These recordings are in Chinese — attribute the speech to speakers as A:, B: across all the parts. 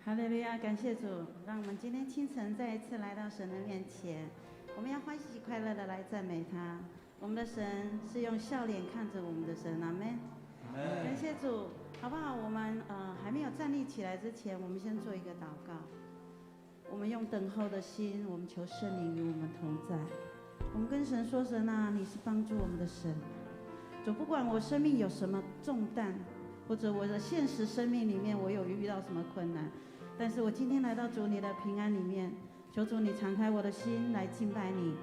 A: 哈利路亚，感谢主，让我们今天清晨再一次来到神的面前，我们要欢喜快乐的来赞美他。我们的神是用笑脸看着我们的神，阿们。感谢主，好不好？我们还没有站立起来之前，我们先做一个祷告。我们用等候的心，我们求圣灵与我们同在。我们跟神说：神啊，你是帮助我们的神。主，不管我生命有什么重担，或者我的现实生命里面我有遇到什么困难，但是我今天来到主你的平安里面，求主你敞开我的心来敬拜你，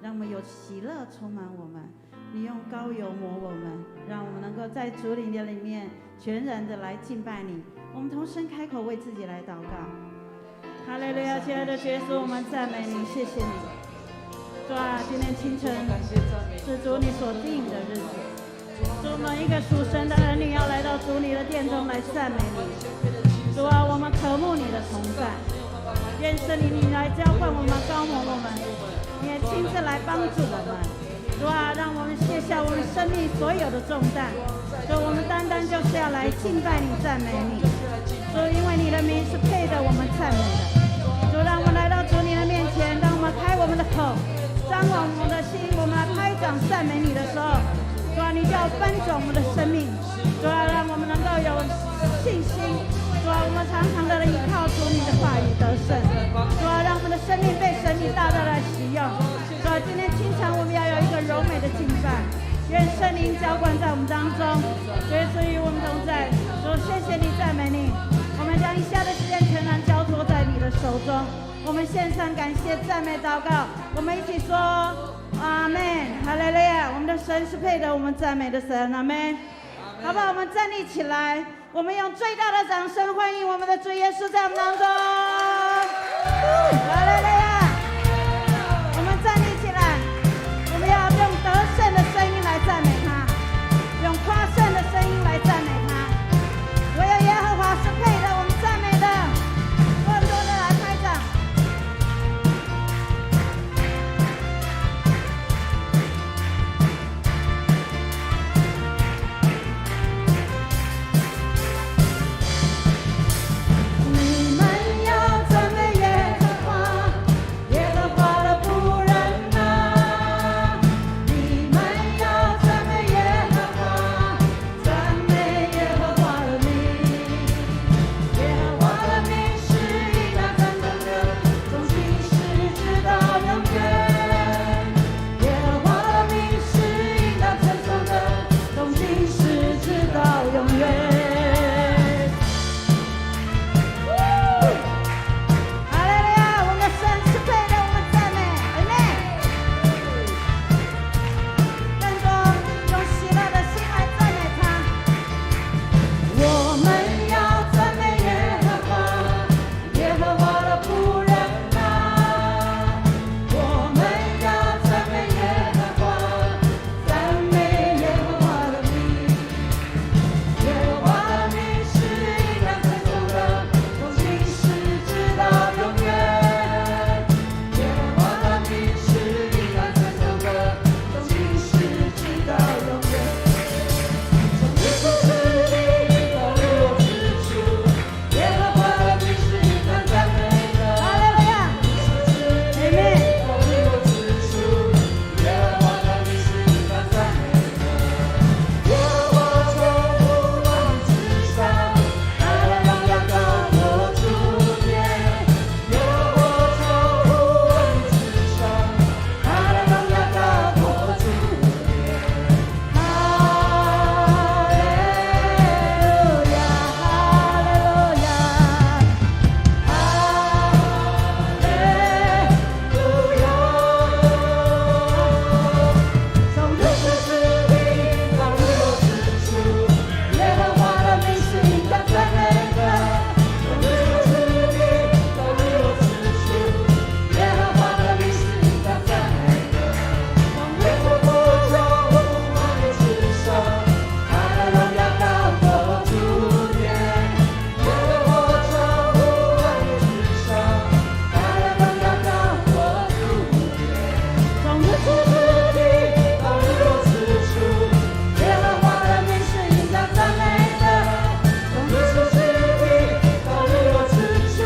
A: 让我们有喜乐充满我们。你用膏油抹我们，让我们能够在主你的里面全然的来敬拜你。我们同声开口为自己来祷告。哈利路亚，亲爱的耶稣，我们赞美你，谢谢你。主啊，今天清晨是主你所定的日子，主，我们一个属神的儿女要来到主你的殿中来赞美你。主啊，我们渴慕你的同在，愿圣灵你来浇灌我们，膏抹我们，你也亲自来帮助我们。主啊，让我们卸下我们生命所有的重担，主，我们单单就是要来敬拜你、赞美你。主，因为你的名是配得我们赞美的。主，让我们来到主你的面前，让我们开我们的口，张广我们的心，我们来拍掌赞美你的时候，主啊，你就要翻转我们的生命。主啊，让我们能够有信心。主啊，我们常常的依靠主你的话语得胜。主啊，让我们的生命被神你大大的使用。主啊，今天清晨我们要有一个柔美的敬拜，愿圣灵浇灌在我们当中，耶稣与我们同在。主，谢谢你，赞美你。我们将以下的时间全然交托在你的手中。我们献上感谢、赞美、祷告。我们一起说阿们，哈利路亚。我们的神是配得我们赞美的神，阿们。好不好？我们站立起来，我们用最大的掌声欢迎我们的主耶稣在我们当中。哈利路亚。我们站立起来，我们要用得胜的声音来赞美他，用夸胜的声音来赞美他。唯有耶和华是配得我们赞美的，更多的来拍掌。你们要赞美耶和华，耶和华的仆人啊，你们要赞美耶和华，赞美耶和华的名。耶和华的名是应当赞颂的，从今时直到永远。耶和华的名是应当赞颂的，从今时直到永远。哈利路亚，我们的神是配得我们赞美，阿们。更多用喜乐的心来赞美他。我们要赞美耶和华，耶和华的仆人啊，我们要赞美耶和华，赞美耶和华的名。耶和华的名是应当赞颂的，从今时直到永远。耶和华的名是应当赞颂的，从今时直到永远。从日出之地到日落之处，耶和华的名是应当赞美的。哈利路亚，阿们。到日落之处，耶和华的名是应当赞美的。耶和华从万民之上，他的荣耀高过诸天。耶和华从万民之上，他的荣耀高过诸天。哈利路亚，哈利路亚，从日出之地到日落之处，耶和华的名是应当赞美的。从日出之地到日落之处，耶和华的名是应当赞美的。耶和华从万民之上，他的荣耀高过诸天。耶和华从万民之上，他的荣耀高过诸天。从日出之地到日落之处，耶和华的名是应当赞美的。从日出之地到日落之处，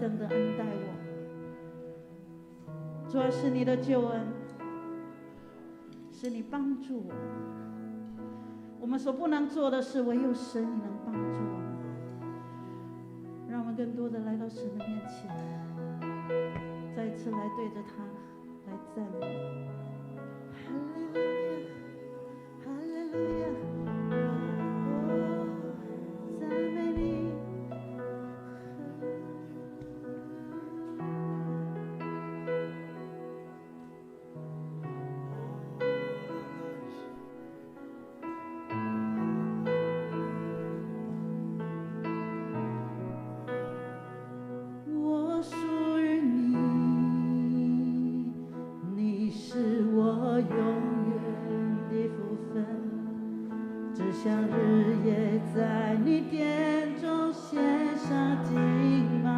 A: 等的恩待我。主要是你的救恩，是你帮助我。我们所不能做的事，唯有神你能帮助我们。让我们更多的来到神的面前，再一次来对着他来赞美。哈利路亚，赞美你。像日夜在你殿中献上敬拜，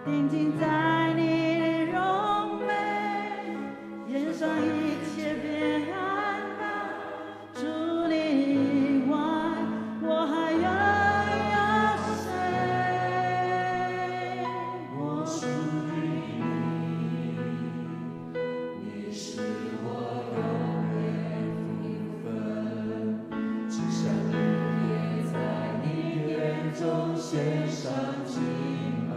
A: 定睛在你荣美，眼上一切变暗淡。除你以外，我还要有谁？我属于你，你是我永远。献上敬拜，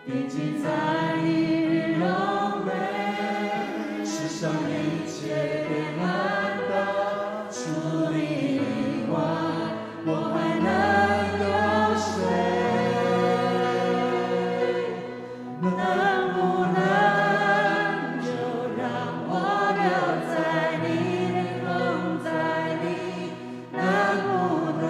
A: 定睛在你荣美，世上一切变暗淡。除你以外，我还能有谁？能不能就让我留在你的同在里？能不能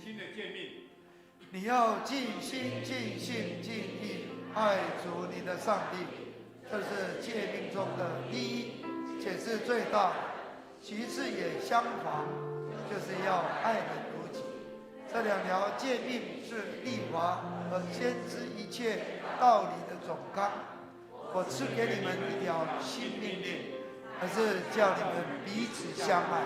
B: 新的诫命，你要尽心、尽性、尽意爱主你的上帝，这是诫命中的第一，且是最大的。其次也相仿，就是要爱人如己。这两条诫命是律法和先知一切道理的总纲。我赐给你们一条新命令，还是叫你们彼此相爱。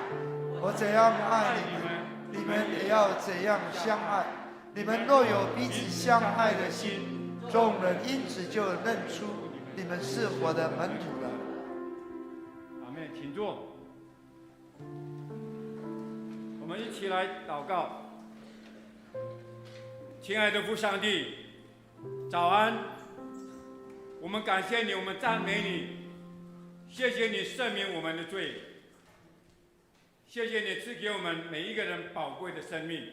B: 我怎样爱你们，你们也要怎样相爱。你们若有彼此相爱的心，众人因此就认出你们是我的门徒了。
C: 阿们，请坐。我们一起来祷告。亲爱的父上帝，早安！我们感谢你，我们赞美你，谢谢你赦免我们的罪，谢谢你赐给我们每一个人宝贵的生命，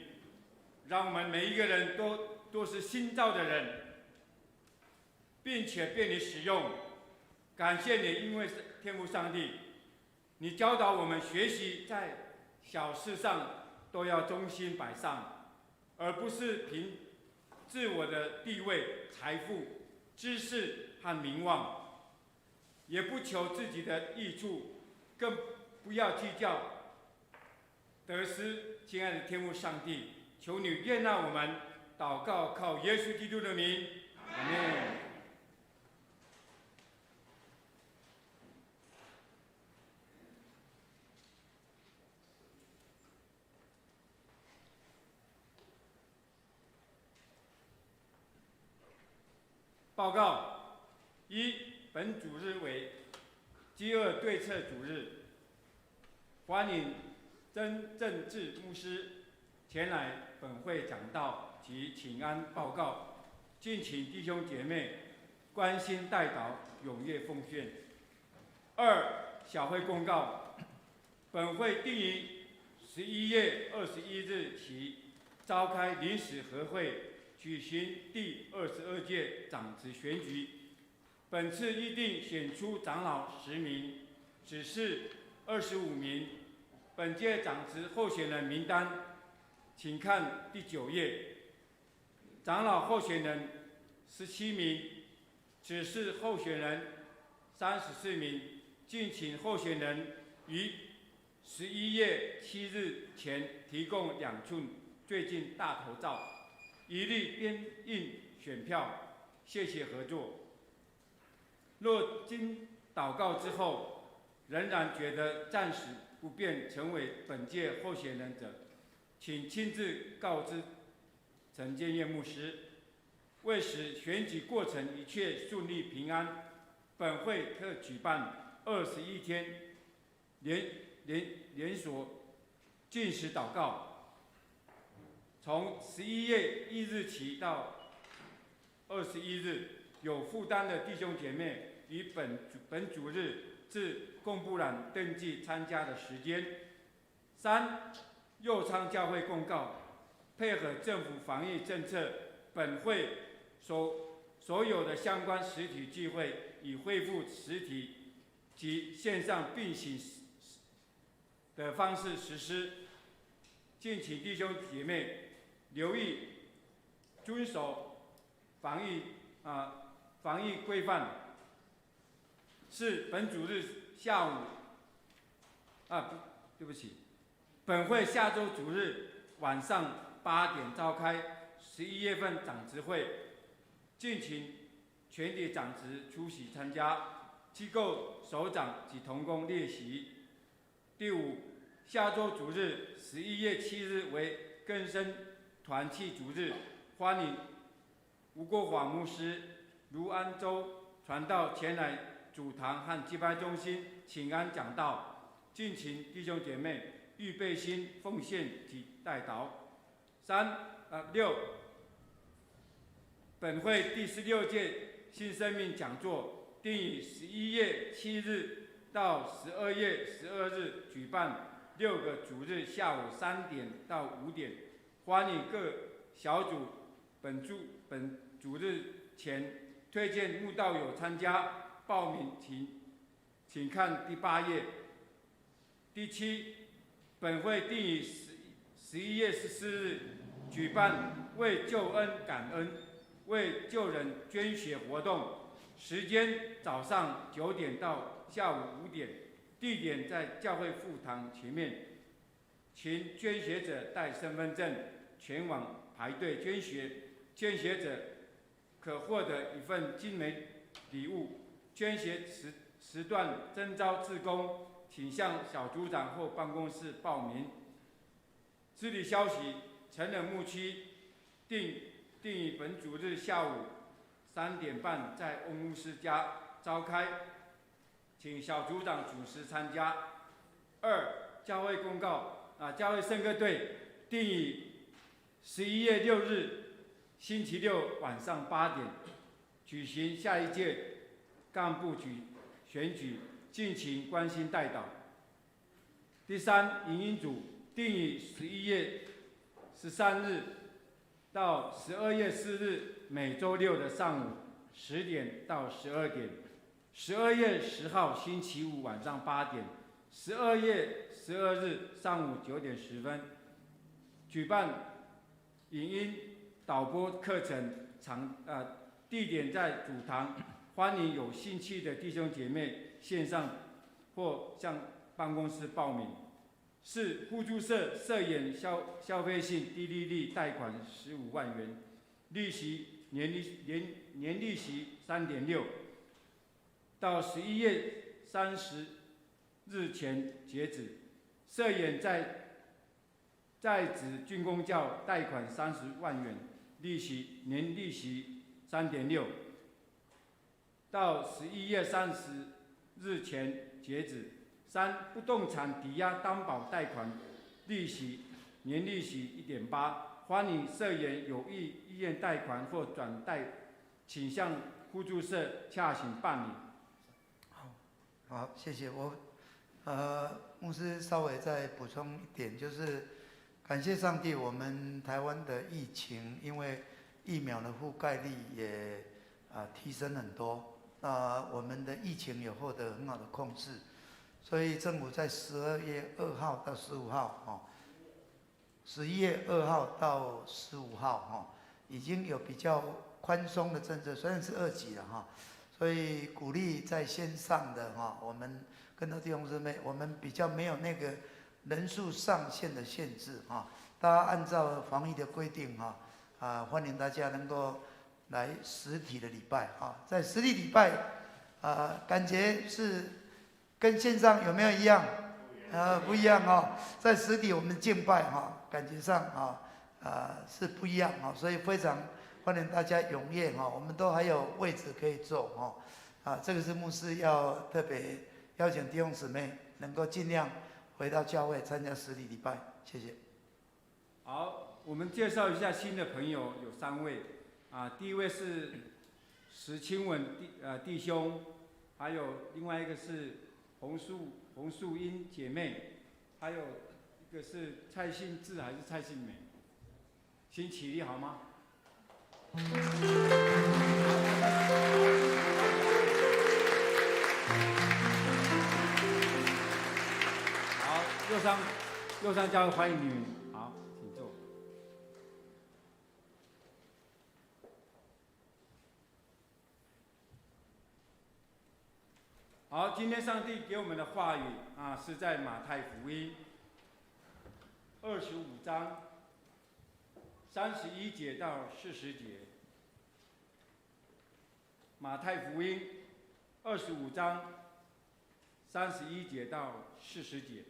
C: 让我们每一个人都是新造的人，并且被你使用。感谢你，因为天父上帝，你教导我们学习在小事上都要忠心摆上，而不是凭自我的地位、财富、知识和名望，也不求自己的益处，更不要计较得失。亲爱的天父上帝，求你悦纳我们祷告，靠耶稣基督的名，阿们。报告：一，本主日为饥饿对策主日，欢迎曾正志牧师前来本会讲道及请安报告，敬请弟兄姐妹关心代祷，踊跃奉献。二、小会公告，本会定于11月21日起召开临时合会，举行第22届长子选举。本次议定选出长老10名，只是25名。本届长子候选人名单，请看第9页。长老候选人17名，只是候选人34名。敬请候选人于11月7日前提供2寸最近大头照，一律编印选票，谢谢合作。若经祷告之后，仍然觉得暂时不便成为本届候选人者，请亲自告知陈建业牧师。为使选举过程一切顺利平安，本会特举办21天连锁禁食祷告，从11月1日起到21日，有负担的弟兄姐妹于本主日至公布栏登记参加的时间。3、右昌教会公告，配合政府防疫政策，本会所有的相关实体聚会已恢复实体及线上并行的方式实施，敬请弟兄姐妹留意遵守防疫规范。是本主日下午对不起，本会下周主日晚上8点召开11月份长执会，敬请全体长执出席参加，机构首长及同工列席。第5，下周主日11月7日为更生团契主日，欢迎吴国华牧师、卢安州传道前来主堂和祭拜中心请安讲道，敬请弟兄姐妹预备心奉献及代祷。6，本会第16届新生命讲座定于11月7日到12月12日举办6个主日下午3点到5点，欢迎各小组本主日前推荐慕道友参加。报名请看第8页。第7，本会定于11月14日举办为救恩感恩、为救人捐血活动，时间早上9点到下午5点，地点在教会副堂前面，请捐血者带身份证前往排队捐血，捐血者可获得一份精美礼物。捐血时段征召志工，请向小组长或办公室报名。知理消息：成人牧区定于本主日下午3点半在翁牧师家召开，请小组长主持参加。2、教会公告教会圣歌队定于11月6日星期六晚上8点举行下一届干部选举，敬请关心代祷。第3，影音组定于11月13日到12月4日每周六的上午10点到12点，12月10号星期五晚上8点，12月12日上午9点10分举办影音导播课程，地点在主堂。欢迎有兴趣的弟兄姐妹线上或向办公室报名。4、互助社社员消费性低利率贷款15万元，利息年利息3.6%，到11月30日前截止。社员在职军公教贷款30万元，年利息3.6%。到11月30日前截止。3、不动产抵押担保贷款年利息1.8%。欢迎社员有意愿贷款或转贷，请向互助社洽询办理。
B: 好，谢谢我。牧师稍微再补充一点，就是感谢上帝，我们台湾的疫情因为疫苗的覆盖率也提升很多，我们的疫情也获得很好的控制，所以政府在12月2号到15号11月2号到15号已经有比较宽松的政策，虽然是2级了所以鼓励在线上的我们跟到弟兄姊妹，我们比较没有那个人数上限的限制大家按照防疫的规定欢迎大家能够来实体的礼拜在实体礼拜感觉是跟线上有没有一样？不一样在实体我们敬拜感觉上是不一样所以非常欢迎大家踊跃我们都还有位置可以坐这个是牧师要特别邀请弟兄姊妹能够尽量回到教会参加实体礼拜，谢谢。
C: 好，我们介绍一下新的朋友，有3位第一位是石清文弟兄，还有另外一个是洪素英姐妹，还有一个是蔡信志还是蔡信美，请起立好吗？好，右上教会欢迎你们，好，请坐。好，今天上帝给我们的话语是在马太福音25章31节到40节。马太福音25章31节到40节。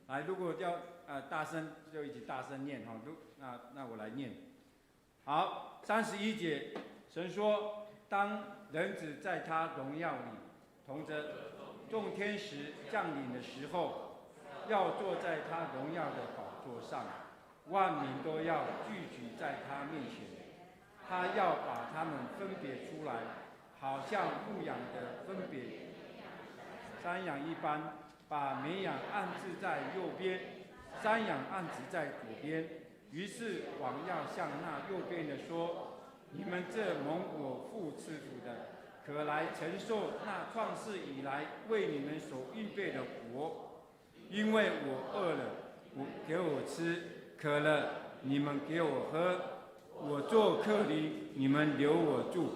C: 来，如果要大声就一起大声念那我来念。好，31节，神说：当人子在他荣耀里同着众天使降临的时候，要坐在他荣耀的宝座上，万民都要聚集在他面前。他要把他们分别出来，好像牧羊的分别山羊一般，把绵羊安置在右边，山羊安置在左边。于是王要向那右边的说：你们这蒙我父赐福的，可来承受那创世以来为你们所预备的国。因为我饿了，给我吃；渴了，你们给我喝；我做客旅，你们留我住；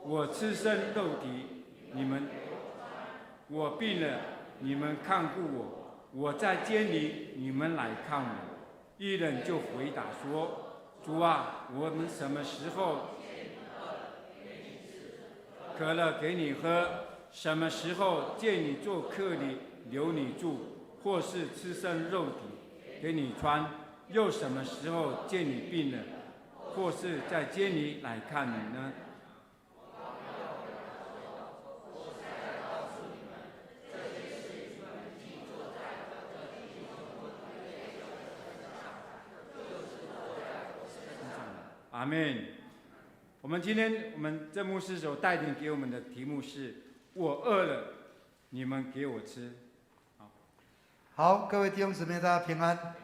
C: 我赤身肉体，我病了，你们看顾我；我在监里，你们来看我。一人就回答说：主啊，我们什么时候渴了给你喝？什么时候见你做客旅留你住，或是赤身肉体给你穿？又什么时候见你病了，或是在监里来看你呢？阿们。我们今天这牧师所带领给我们的题目是：我饿了，你们给我吃。
B: 好，各位弟兄姊妹，大家平安。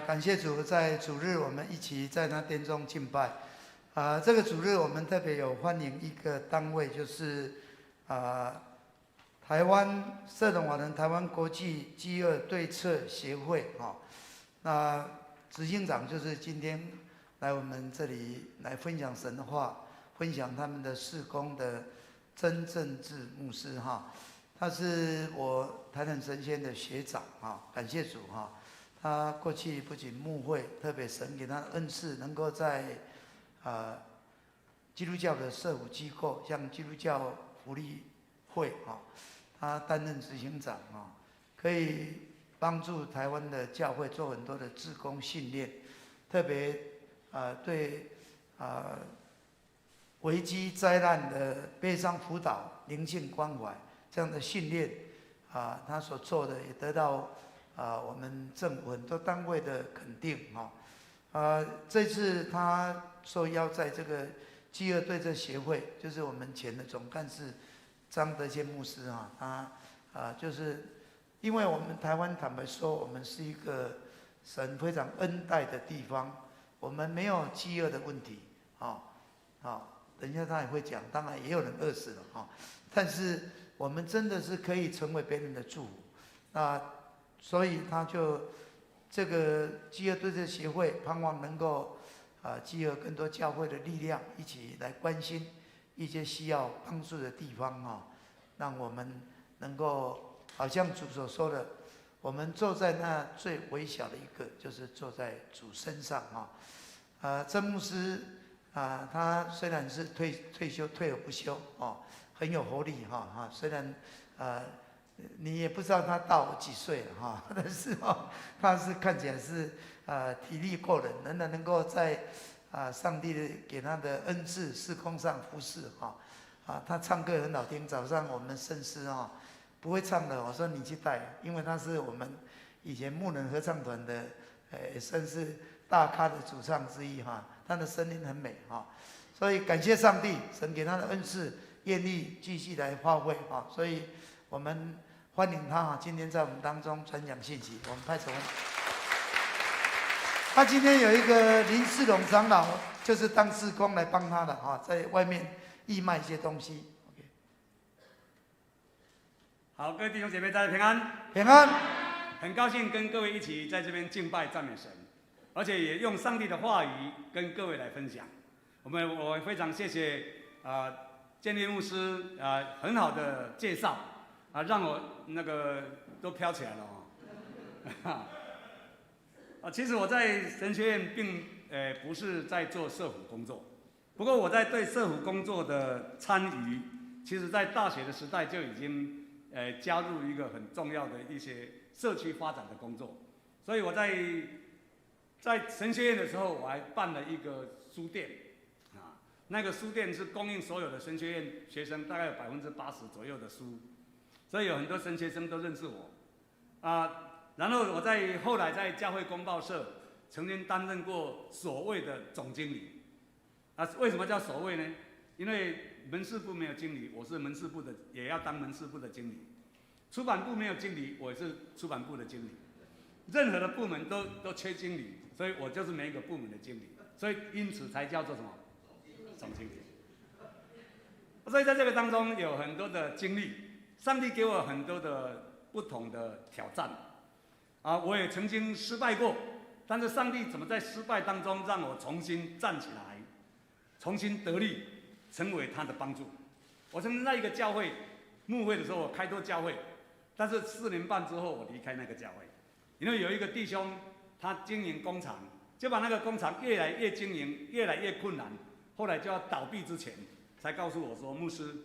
B: 感谢主，在主日我们一起在那殿中敬拜。这个主日我们特别有欢迎一个单位，就是台湾社统法人台湾国际饥饿对策协会那执行长就是今天来我们这里来分享神的话，分享他们的事工的曾正志牧师他是我台南神仙的学长感谢主他过去不仅牧会，特别神给他恩赐，能够在基督教的社福机构，像基督教福利会他担任执行长可以帮助台湾的教会做很多的志工训练，特别对危机灾难的悲伤辅导、灵性关怀这样的训练他所做的也得到我们政府很多单位的肯定这次他受邀在这个饥饿对策协会，就是我们前的总干事张德谦牧师他就是因为我们台湾坦白说，我们是一个神非常恩待的地方，我们没有饥饿的问题等一下他也会讲，当然也有人饿死了但是我们真的是可以成为别人的祝福，所以他就这个饥饿对策协会盼望能够集合更多教会的力量，一起来关心一些需要帮助的地方让我们能够好像主所说的，我们坐在那最微小的一个，就是坐在主身上曾牧师他虽然是退休退而不休很有活力虽然你也不知道他到几岁了但是他是看起来是体力过人，仍然能够在上帝给他的恩赐事工上服侍他唱歌很好听，早上我们圣诗不会唱的，我说你去带，因为他是我们以前牧人合唱团的也算是大咖的主唱之一他的声音很美所以感谢上帝，神给他的恩赐，愿意继续来发挥所以我们欢迎他今天在我们当中传讲信息。我们派成文，他今天有一个林世龙长老，就是当志工来帮他的在外面义卖一些东西。
D: 好，各位弟兄姐妹，大家平安，
B: 平安。
D: 很高兴跟各位一起在这边敬拜赞美神，而且也用上帝的话语跟各位来分享。我非常谢谢建立牧师很好的介绍让我那个都飘起来了其实我在神学院并不是在做社福工作，不过我在对社福工作的参与，其实在大学的时代就已经加入一个很重要的一些社区发展的工作，所以我在神学院的时候，我还办了一个书店那个书店是供应所有的神学院学生，大概有80%左右的书，所以有很多神学生都认识我然后我后来在教会公报社曾经担任过所谓的总经理为什么叫所谓呢？因为门市部没有经理，我是门市部的，也要当门市部的经理；出版部没有经理，我也是出版部的经理。任何的部门都缺经理，所以我就是每一个部门的经理，所以因此才叫做什么总经理。所以在这个当中有很多的经历，上帝给我很多的不同的挑战我也曾经失败过，但是上帝怎么在失败当中让我重新站起来，重新得力，成为他的帮助。我曾经在一个教会牧会的时候，我开拓教会，但是4年半之后我离开那个教会，因为有一个弟兄他经营工厂，就把那个工厂越来越经营越来越困难，后来就要倒闭之前才告诉我说，牧师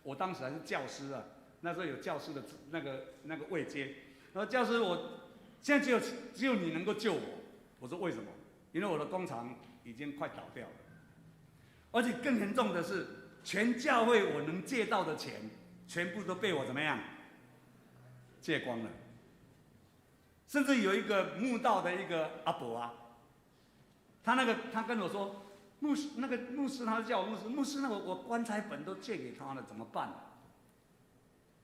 D: 我当时还是教师那时候有教师的那个位阶，然后教师我现在只有你能够救我。我说为什么？因为我的工厂已经快倒掉了，而且更严重的是，全教会我能借到的钱，全部都被我怎么样借光了。甚至有一个慕道的一个阿伯他跟我说，牧师他叫我牧师，那我棺材本都借给他了，怎么办？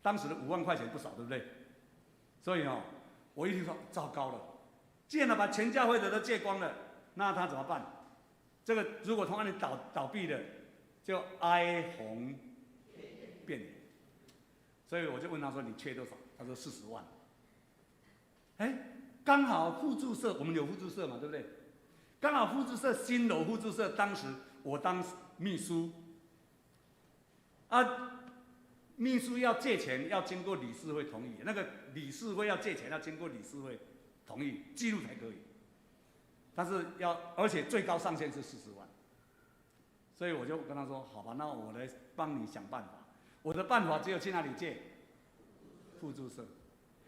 D: 当时的5万块钱不少，对不对？所以我一听说糟糕了，既然把全教会的都借光了，那他怎么办？这个如果同安里倒闭了，就哀鸿遍野。所以我就问他说：“你缺多少？”他说：“40万。”刚好互助社，我们有互助社嘛，对不对？刚好互助社新楼互助社，当时我当秘书秘书要借钱要经过理事会同意，那个理事会要借钱要经过理事会同意记录才可以，但是而且最高上限是40万，所以我就跟他说：“好吧，那我来帮你想办法。”我的办法只有去哪里借？互助社，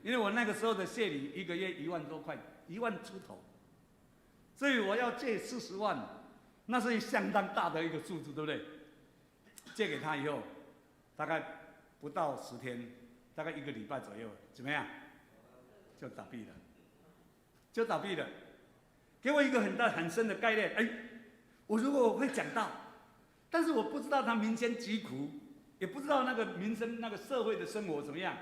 D: 因为我那个时候的谢礼一个月1万多块，1万出头，所以我要借40万，那是相当大的一个数字，对不对？借给他以后，大概不到10天，大概1个礼拜左右，怎么样？就倒闭了，就倒闭了。给我一个很深的概念，我如果会讲道，但是我不知道他民间疾苦，也不知道那个民生那个社会的生活怎么样，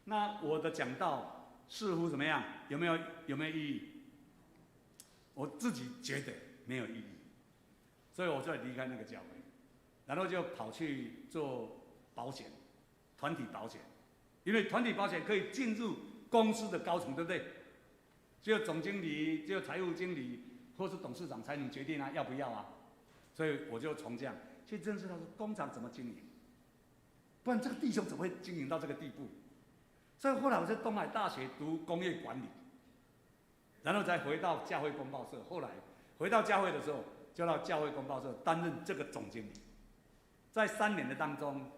D: 那我的讲道似乎怎么样？有没有意义？我自己觉得没有意义，所以我就离开那个教会，然后就跑去做保险，团体保险，因为团体保险可以进入公司的高层，对不对？只有总经理、只有财务经理或是董事长才能决定要不要啊。所以我就从这样去认识到说工厂怎么经营，不然这个弟兄怎么会经营到这个地步？所以后来我在东海大学读工业管理，然后再回到教会公报社。后来回到教会的时候，就到教会公报社担任这个总经理。在3年的当中，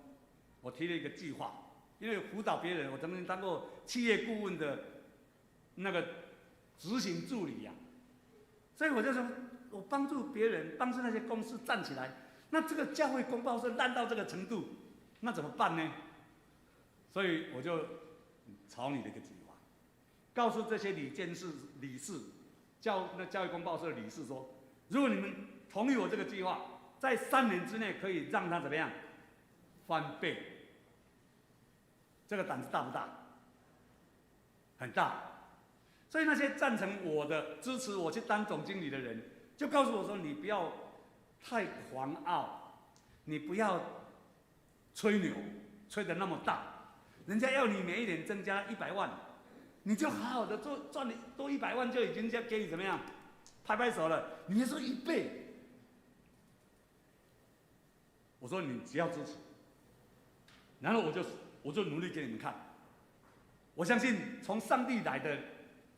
D: 我提了一个计划，因为辅导别人，我曾经当过企业顾问的那个执行助理呀，所以我就说，我帮助别人，帮助那些公司站起来。那这个教会公报社烂到这个程度，那怎么办呢？所以我就草拟了一个计划，告诉这些理事、教会公报社的理事说，如果你们同意我这个计划，在3年之内可以让它怎么样翻倍。这个胆子大不大？很大。所以那些赞成我的、支持我去当总经理的人，就告诉我说：“你不要太狂傲，你不要吹牛，吹得那么大。人家要你每一年增加100万，你就好好的做，赚多100万就已经给你怎么样，拍拍手了。你说1倍，我说你只要支持，然后我就努力给你们看。我相信从上帝来的。”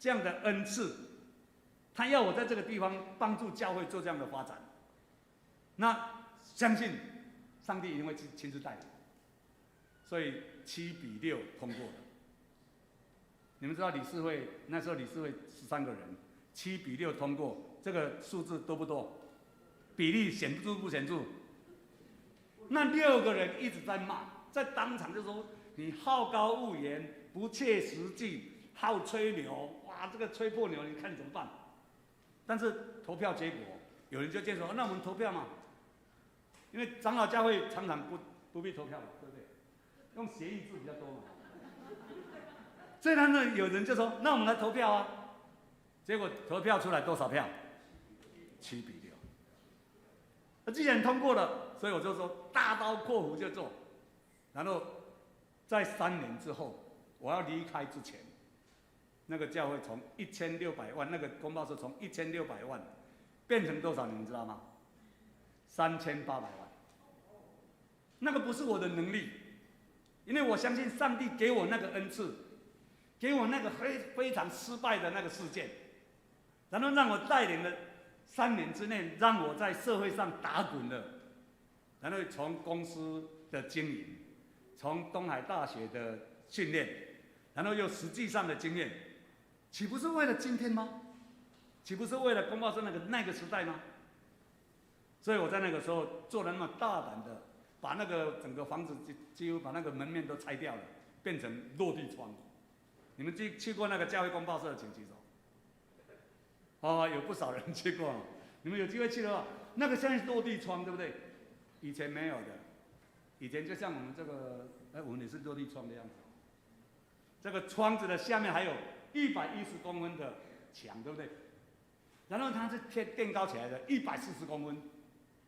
D: 这样的恩赐，他要我在这个地方帮助教会做这样的发展，那相信上帝一定会亲自带领，所以7-6通过了。你们知道理事会那时候理事会13个人，7-6通过，这个数字多不多？比例显著不显著？那6个人一直在骂，在当场就说你好高骛远，不切实际。好吹牛，哇！这个吹破牛，你看怎么办？但是投票结果，有人就建议说，那我们投票嘛，因为长老教会常常不必投票嘛，对不对？用协议制比较多嘛。所以呢，有人就说，那我们来投票啊。结果投票出来多少票？7-6。那既然通过了，所以我就说大刀阔斧就做。然后在3年之后，我要离开之前。那个教会从1600万，那个公报社从1600万变成多少？你们知道吗？3800万。那个不是我的能力，因为我相信上帝给我那个恩赐，给我那个非常失败的那个事件，然后让我带领了3年之内，让我在社会上打滚了，然后从公司的经营，从东海大学的训练，然后又实际上的经验。岂不是为了今天吗？岂不是为了公报社那个时代吗？所以我在那个时候做了那么大胆的，把那个整个房子几乎把那个门面都拆掉了，变成落地窗。你们去过那个教会公报社的，请举手。哦，有不少人去过。你们有机会去的话，那个现在是落地窗，对不对？以前没有的，以前就像我们这个，我们也是落地窗的样子。这个窗子的下面还有110公分的墙，对不对？然后它是垫高起来的，140公分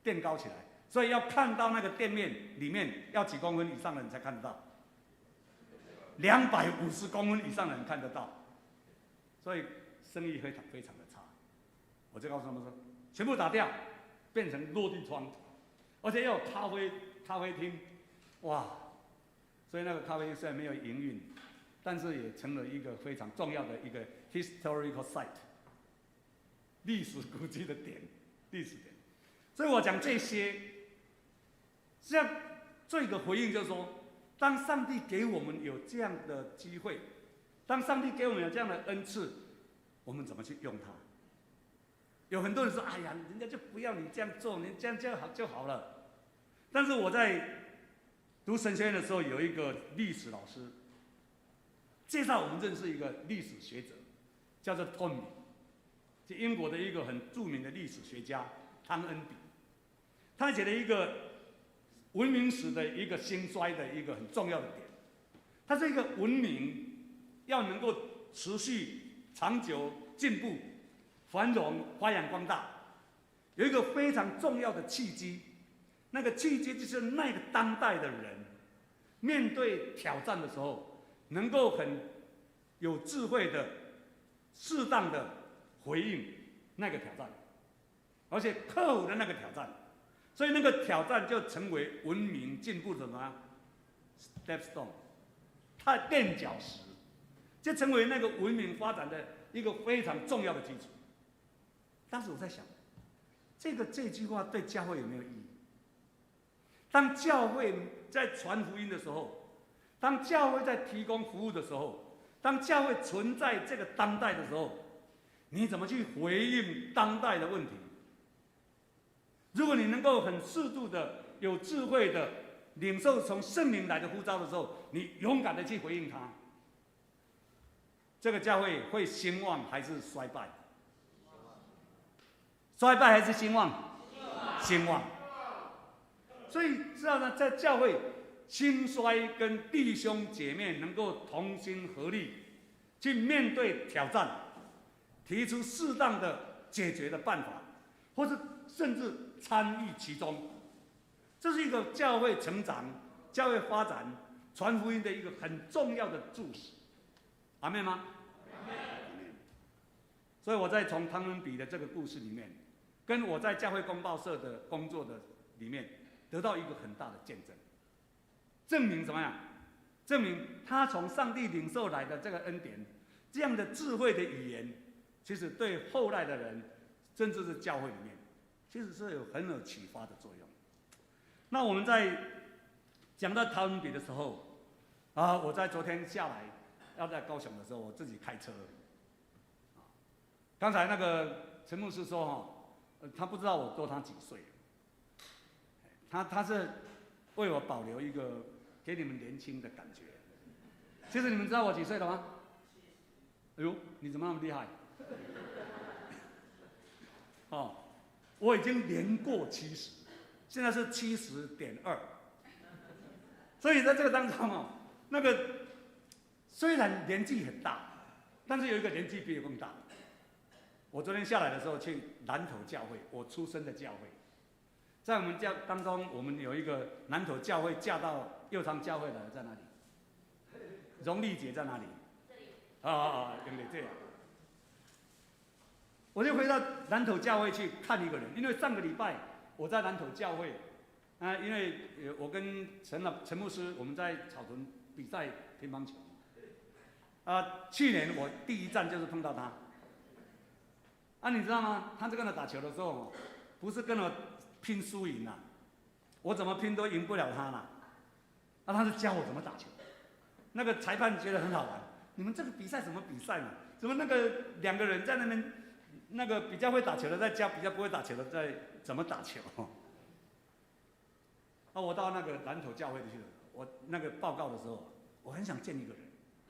D: 垫高起来，所以要看到那个店面里面要几公分以上的人才看得到，250公分以上的人看得到，所以生意非常的差。我就告诉他们说，全部打掉，变成落地窗，而且要有咖啡厅，哇！所以那个咖啡厅虽然没有营运，但是也成了一个非常重要的一个 historical site， 历史古迹的历史点。所以我讲这些，这样做一个回应，就是说，当上帝给我们有这样的机会，当上帝给我们有这样的恩赐，我们怎么去用它？有很多人说：“哎呀，人家就不要你这样做，你这样就好了。”但是我在读神学院的时候，有一个历史老师，介绍我们认识一个历史学者，叫做汤米，是英国的一个很著名的历史学家汤恩比。他写了一个文明史的一个兴衰的一个很重要的点。它是一个文明要能够持续、长久进步、繁荣、发扬光大，有一个非常重要的契机。那个契机就是那个当代的人面对挑战的时候，能够很有智慧的、适当的回应那个挑战，而且克服了那个挑战，所以那个挑战就成为文明进步的什么 stepstone， 它的垫脚石，就成为那个文明发展的一个非常重要的基础。当时我在想，这句话对教会有没有意义？当教会在传福音的时候，当教会在提供服务的时候，当教会存在这个当代的时候，你怎么去回应当代的问题？如果你能够很适度的、有智慧的领受从圣灵来的呼召的时候，你勇敢的去回应它，这个教会会兴旺还是衰败？衰败还是兴旺？兴旺。所以知道呢，在教会兴衰跟弟兄姐妹能够同心合力去面对挑战，提出适当的解决的办法，或是甚至参与其中，这是一个教会成长、教会发展、传福音的一个很重要的注释。阿们吗？阿们。所以我在从汤恩比的这个故事里面，跟我在教会公报社的工作的里面，得到一个很大的见证，证明怎么样？证明他从上帝领受来的这个恩典，这样的智慧的语言，其实对后来的人，甚至是教会里面，其实是很有启发的作用。那我们在讲到汤恩比的时候，我在昨天下来要在高雄的时候，我自己开车。刚才那个陈牧师说他不知道我多他几岁。他是为我保留一个给你们年轻的感觉。其实你们知道我几岁了吗？哎呦，你怎么那么厉害？我已经年过70，现在是70.2。所以在这个当中那个虽然年纪很大，但是有一个年纪比我更大。我昨天下来的时候去南投教会，我出生的教会。在我们教当中，我们有一个南投教会嫁到右昌教会的在哪里？荣丽姐在哪里？永丽这样。我就回到南投教会去看一个人，因为上个礼拜我在南投教会，因为我跟陈牧师我们在草屯比赛乒乓球，去年我第一站就是碰到他。你知道吗？他在跟我打球的时候，不是跟我拼输赢啊，我怎么拼都赢不了他啦。他是教我怎么打球。那个裁判觉得很好玩，你们这个比赛什么比赛嘛？怎么那个2个人在那边，那个比较会打球的在教比较不会打球的在怎么打球？我到那个南投教会去了，我那个报告的时候，我很想见一个人，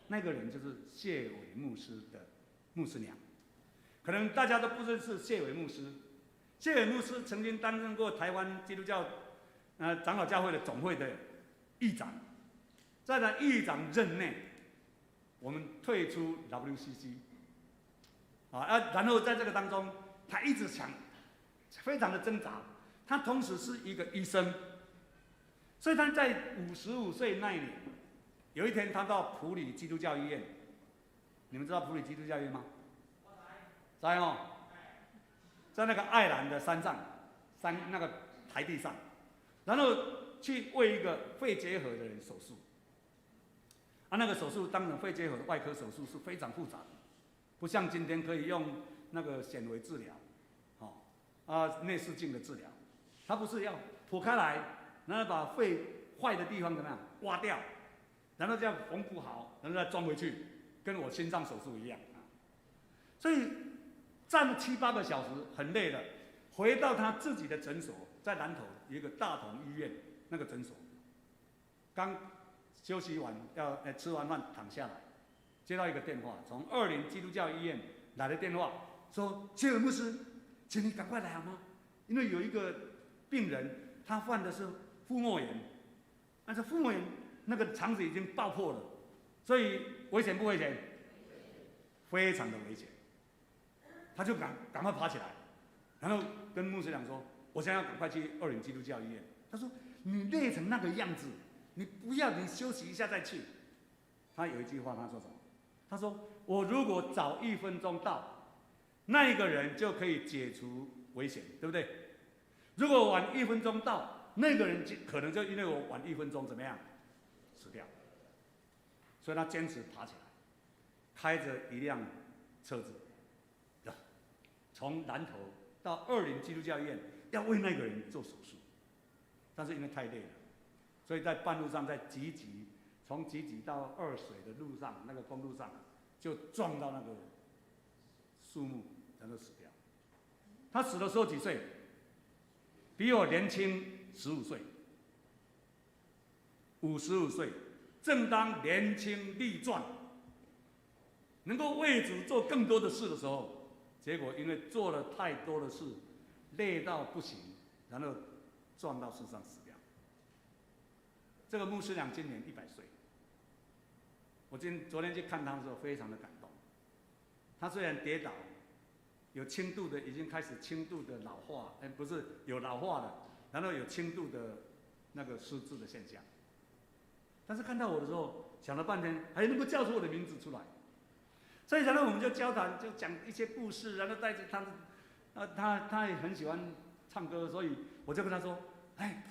D: 那个人就是谢伟牧师的牧师娘。可能大家都不认识谢伟牧师。谢伟牧师曾经担任过台湾基督教长老教会的总会的议长，在他议长任内，我们退出 WCC， 然后在这个当中，他一直想，非常的挣扎。他同时是一个医生，所以他在55岁那一年，有一天他到埔里基督教医院，你们知道埔里基督教医院吗？在在那个爱兰的山上，那个台地上，然后去为一个肺结核的人手术。那个手术当然肺结核的外科手术是非常复杂的，不像今天可以用那个显微治疗，内视镜的治疗，它不是要剖开来，然后把肺坏的地方怎么样挖掉，然后这样缝补好，然后再装回去，跟我心脏手术一样所以站了7、8个小时，很累了，回到他自己的诊所，在南投有一个大同医院那个诊所，刚休息完吃完饭躺下来，接到一个电话，从20基督教医院来的电话，说谢尔牧师，请你赶快来好吗？因为有一个病人他患的是腹膜炎，但是腹膜炎那个肠子已经爆破了，所以危险不危险？非常的危险。他就赶快爬起来，然后跟牧师讲说：“我现在要赶快去20基督教医院。”他说：“你累成那个样子，你不要，你休息一下再去。”他有一句话，他说什么？他说：“我如果早1分钟到，那一个人就可以解除危险，对不对？如果晚1分钟到，那个人可能就因为我晚1分钟怎么样死掉。”所以他坚持爬起来，开着一辆车子，从南投到20基督教医院，要为那个人做手术。但是因为太累了，所以在半路上在集集，从集集到二水的路上，那个公路上就撞到那个树木，然后死掉。他死的时候几岁？比我年轻15岁，55岁，正当年轻力壮，能够为主做更多的事的时候，结果因为做了太多的事，累到不行，然后撞到树上死掉。这个牧师娘今年100岁，我昨天去看他的时候非常的感动。他虽然跌倒，有轻度的，已经开始轻度的老化，不是有老化了，然后有轻度的那个失智的现象。但是看到我的时候，想了半天，还能够叫出我的名字出来。所以然后我们就交谈，就讲一些故事，然后带着他也很喜欢唱歌，所以我就跟他说：“哎，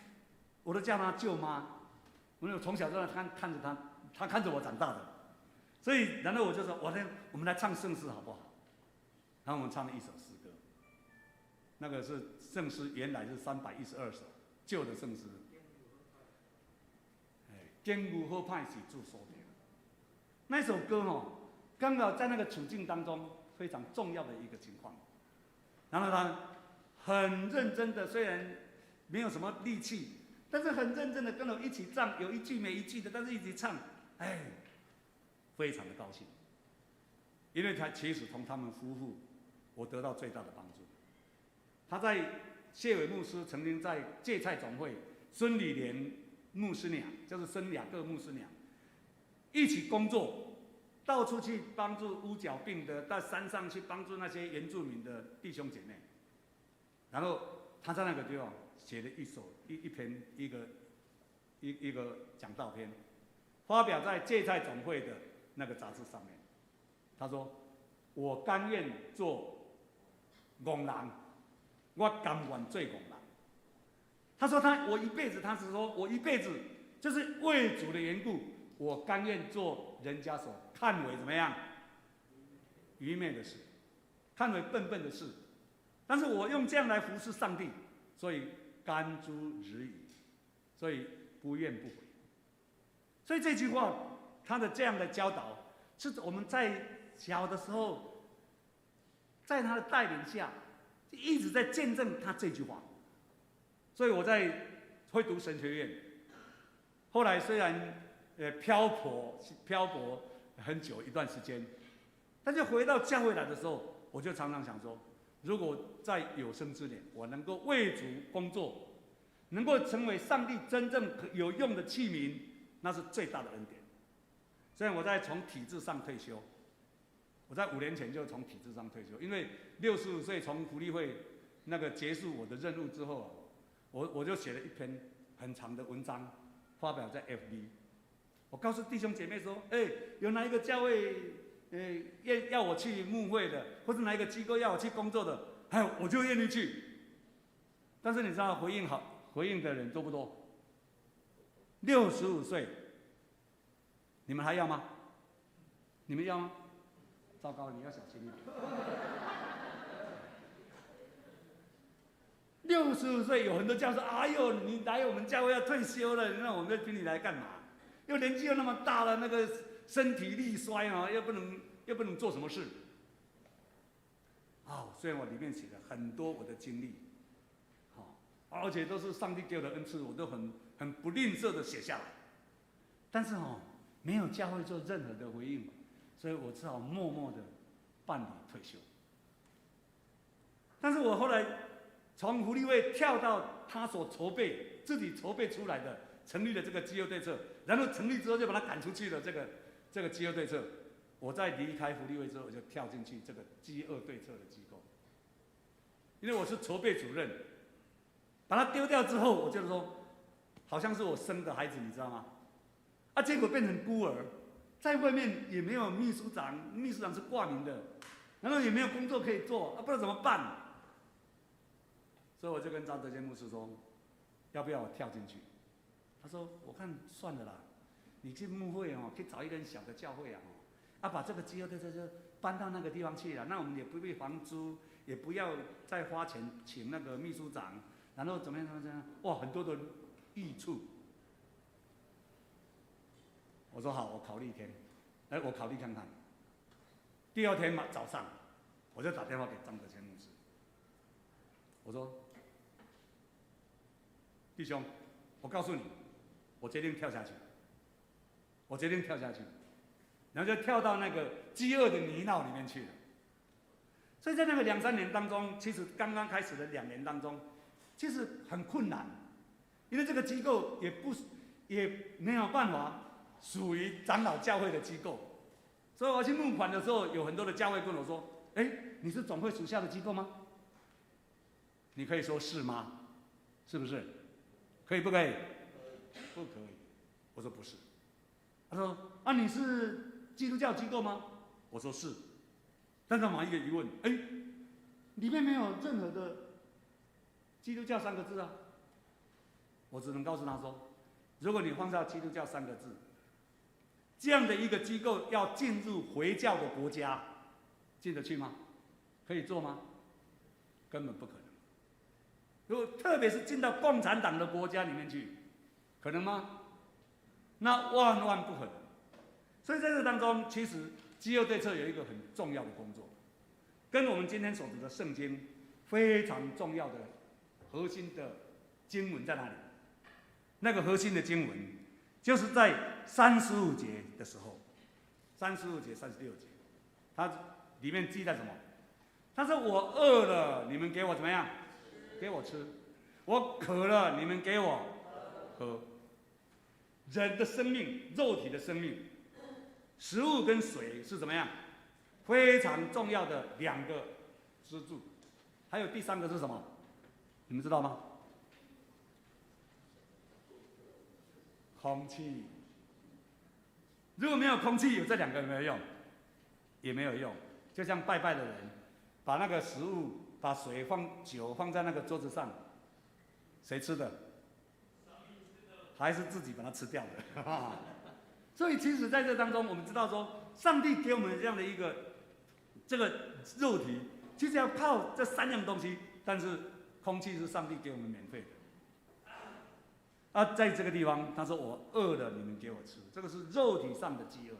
D: 我都叫他舅妈，因为我从小就看着他，他看着我长大的。所以然后我就说，我们来唱圣诗好不好？”然后我们唱了一首诗歌，那个是圣诗，原来是312首旧的圣诗。坚固好歹是主所定。那首歌刚好在那个处境当中非常重要的一个情况。然后他很认真的，虽然没有什么力气，但是很认真的跟我一起唱，有一句没一句的，但是一起唱，非常的高兴。因为他其实从他们夫妇，我得到最大的帮助。他在谢伟牧师曾经在芥菜总会，孙理莲牧师娘，就是孙雅各牧师娘，一起工作，到处去帮助乌角病的，到山上去帮助那些原住民的弟兄姐妹。然后他在那个地方写了一篇一个讲道篇，发表在芥菜总会的那个杂志上面。他说：“我甘愿做戆人，我甘愿做戆人。”他说我一辈子，他是说我一辈子就是为主的缘故，我甘愿做人家所看为怎么样愚昧的事，看为笨笨的事，但是我用这样来服侍上帝，所以甘诸日矣，所以不怨不悔。所以这句话，他的这样的教导，是我们在小的时候，在他的带领下，一直在见证他这句话。所以我在会读神学院，后来虽然漂泊很久一段时间，但是回到教会来的时候，我就常常想说，如果在有生之年，我能够为主工作，能够成为上帝真正有用的器皿，那是最大的恩典。虽然我在从体制上退休，我在5年前就从体制上退休，因为65岁从福利会那个结束我的任务之后，我就写了一篇很长的文章，发表在 FB。我告诉弟兄姐妹说：“有哪一个教会要我去牧会的，或者哪一个机构要我去工作的，我就愿意去。”但是你知道回应的人多不多？65岁，你们还要吗？你们要吗？糟糕，你要小心一点。65岁有很多教授，哎呦，你来我们教会要退休了，那我们请你来干嘛？又年纪又那么大了，那个身体力衰又不能做什么事。虽然我里面写了很多我的经历，而且都是上帝给我的恩赐，我都很不吝啬的写下来。但是没有教会做任何的回应，所以我只好默默的办理退休。但是我后来从福利会跳到他所自己筹备出来的，成立了这个饥饿对策，然后成立之后就把他赶出去了。这个饥饿对策，我在离开福利会之后，我就跳进去这个饥饿对策的机构，因为我是筹备主任，把他丢掉之后，我就说，好像是我生的孩子，你知道吗？结果变成孤儿，在外面也没有秘书长，秘书长是挂名的，然后也没有工作可以做，不知道怎么办。所以我就跟张德坚牧师说，要不要我跳进去？他说，我看算了啦，你去牧会哦，去找一个小的教会把这个饥饿对策就搬到那个地方去了，那我们也不必房租，也不要再花钱请那个秘书长，然后怎么样，哇，很多的益处。我说好，我考虑一天，我考虑看看。第二天早上，我就打电话给张德谦牧师，我说，弟兄，我告诉你，我决定跳下去，我决定跳下去，然后就跳到那个饥饿的泥淖里面去了。所以在那个2、3年当中，其实刚刚开始的2年当中，其实很困难，因为这个机构也没有办法属于长老教会的机构，所以我去募款的时候，有很多的教会跟我说：“你是总会属下的机构吗？”你可以说是吗？是不是？可以不可以？不可以。我说不是。他说：“你是基督教机构吗？”我说是。但是马一个疑问：里面没有任何的基督教3个字啊。我只能告诉他说：如果你放到基督教3个字，这样的一个机构要进入回教的国家，进得去吗？可以做吗？根本不可能。如果特别是进到共产党的国家里面去，可能吗？那万万不可能。所以在这当中，其实饥饿对策有一个很重要的工作，跟我们今天所读的圣经非常重要的核心的经文在哪里？那个核心的经文就是在35节的时候，35节、36节，它里面记载什么？他说：“我饿了，你们给我怎么样？给我吃；我渴了，你们给我喝。”人的生命，肉体的生命，食物跟水是怎么样？非常重要的2个支柱。还有第3个是什么？你们知道吗？空气。如果没有空气，有这2个有没有用？也没有用。就像拜拜的人，把那个食物、把水酒放在那个桌子上，谁吃的？还是自己把它吃掉的。所以其实在这当中，我们知道说，上帝给我们这样的一个这个肉体，其实要靠这3样东西，但是空气是上帝给我们免费的。在这个地方，他说：“我饿了，你们给我吃。”这个是肉体上的饥饿。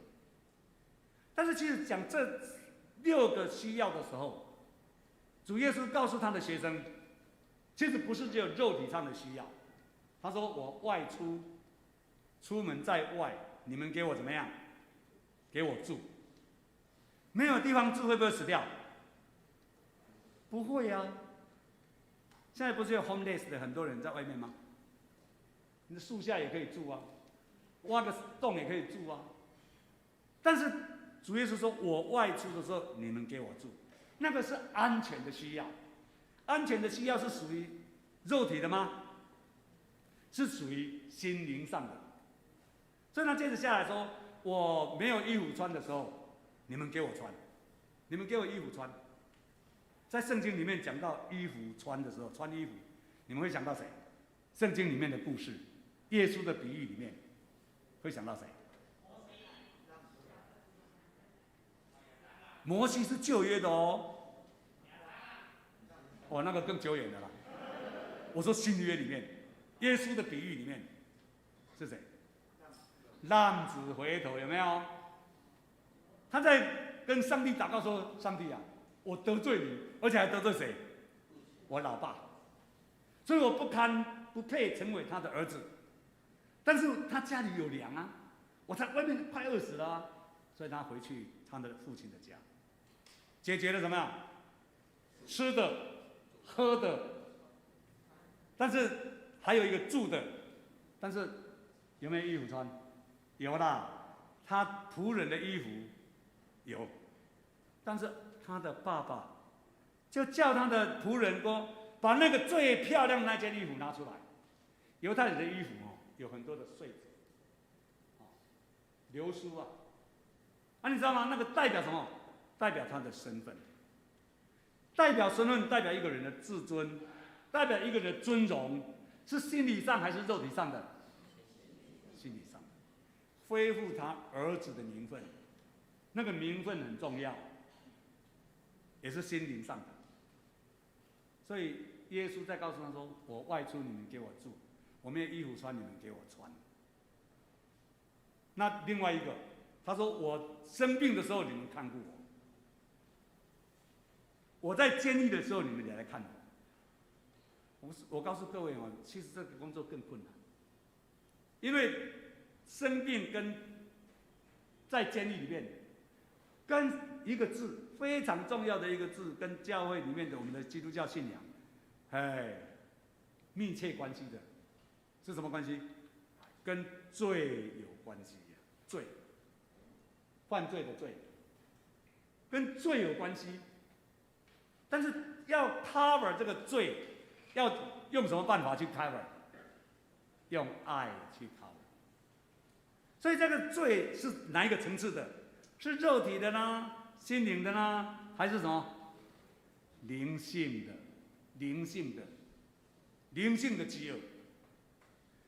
D: 但是其实讲这6个需要的时候，主耶稣告诉他的学生，其实不是只有肉体上的需要。他说：“我外出门在外，你们给我怎么样？给我住。没有地方住会不会死掉？不会啊。现在不是有 homeless 的很多人在外面吗？你的树下也可以住啊，挖个洞也可以住啊。但是主耶稣说，我外出的时候，你们给我住，那个是安全的需要。安全的需要是属于肉体的吗？是属于心灵上的。所以他接着下来说，我没有衣服穿的时候，你们给我穿，你们给我衣服穿。在圣经里面讲到衣服穿的时候，穿衣服，你们会想到谁？圣经里面的故事，耶稣的比喻里面，会想到谁？摩西是旧约的哦，那个更久远的啦。我说新约里面，耶稣的比喻里面是谁？浪子回头，有没有？他在跟上帝祷告说：“上帝啊，我得罪你，而且还得罪谁？我老爸，所以我不配成为他的儿子。但是他家里有粮啊，我在外面快饿死了啊，所以他回去他的父亲的家，解决了什么样？吃的、喝的，但是还有一个住的，但是有没有衣服穿？有啦，他仆人的衣服有，但是他的爸爸就叫他的仆人说，把那个最漂亮的那件衣服拿出来。犹太人的衣服有很多的穗子，流苏啊，你知道吗？那个代表什么？代表他的身份，代表身份，代表一个人的自尊，代表一个人的尊荣，是心理上还是肉体上的？心理上的，恢复他儿子的名分，那个名分很重要，也是心灵上的。所以耶稣在告诉他说：“我外出，你们给我住；我没有衣服穿，你们给我穿。”那另外一个，他说：“我生病的时候，你们看顾我；我在监狱的时候，你们也来看我。”我告诉各位其实这个工作更困难，因为生病跟在监狱里面，跟一个字非常重要的一个字，跟教会里面的我们的基督教信仰，密切关系的，是什么关系？跟罪有关系。罪，犯罪的罪，跟罪有关系。但是要 cover 这个罪，要用什么办法去 cover？ 用爱去 cover。所以这个罪是哪一个层次的？是肉体的呢？心灵的呢？还是什么？灵性的，灵性的，灵性的饥饿。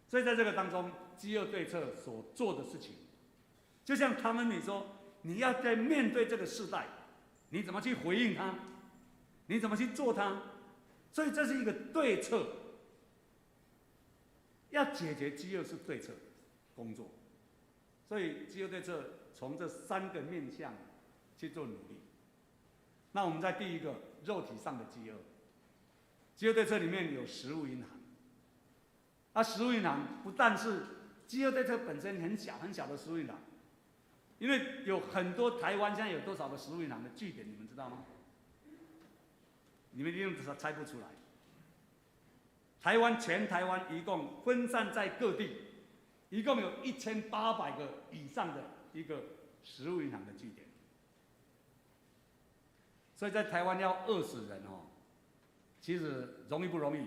D: 所以在这个当中，饥饿对策所做的事情，就像他们你说，你要在面对这个世代，你怎么去回应他？你怎么去做它？所以这是一个对策，要解决饥饿是对策工作。所以饥饿对策从这3个面向去做努力。那我们在第一个肉体上的饥饿，饥饿对策里面有食物银行。食物银行不但是饥饿对策本身很小很小的食物银行，因为有很多台湾现在有多少个食物银行的据点，你们知道吗？你们一定猜不出来。全台湾一共分散在各地，一共有1800个以上的一个食物银行的据点。所以在台湾要饿死人其实容易不容易？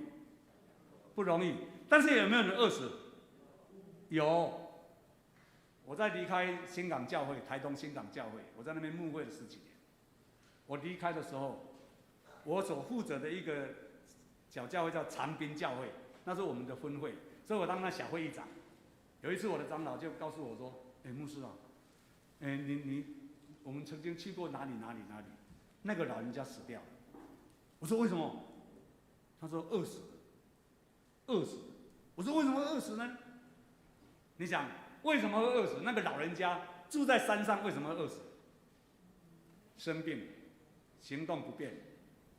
D: 不容易。但是有没有人饿死？有。我在离开新港教会，台东新港教会，我在那边牧会了10几年。我离开的时候，我所负责的一个小教会叫长滨教会，那是我们的分会，所以我当那小会议长。有一次我的长老就告诉我说：“牧师啊，我们曾经去过哪里，那个老人家死掉了。”我说：“为什么？”他说：“饿死了。”我说：“为什么饿死呢？”你想为什么会饿死？那个老人家住在山上，为什么会饿死？生病，行动不便。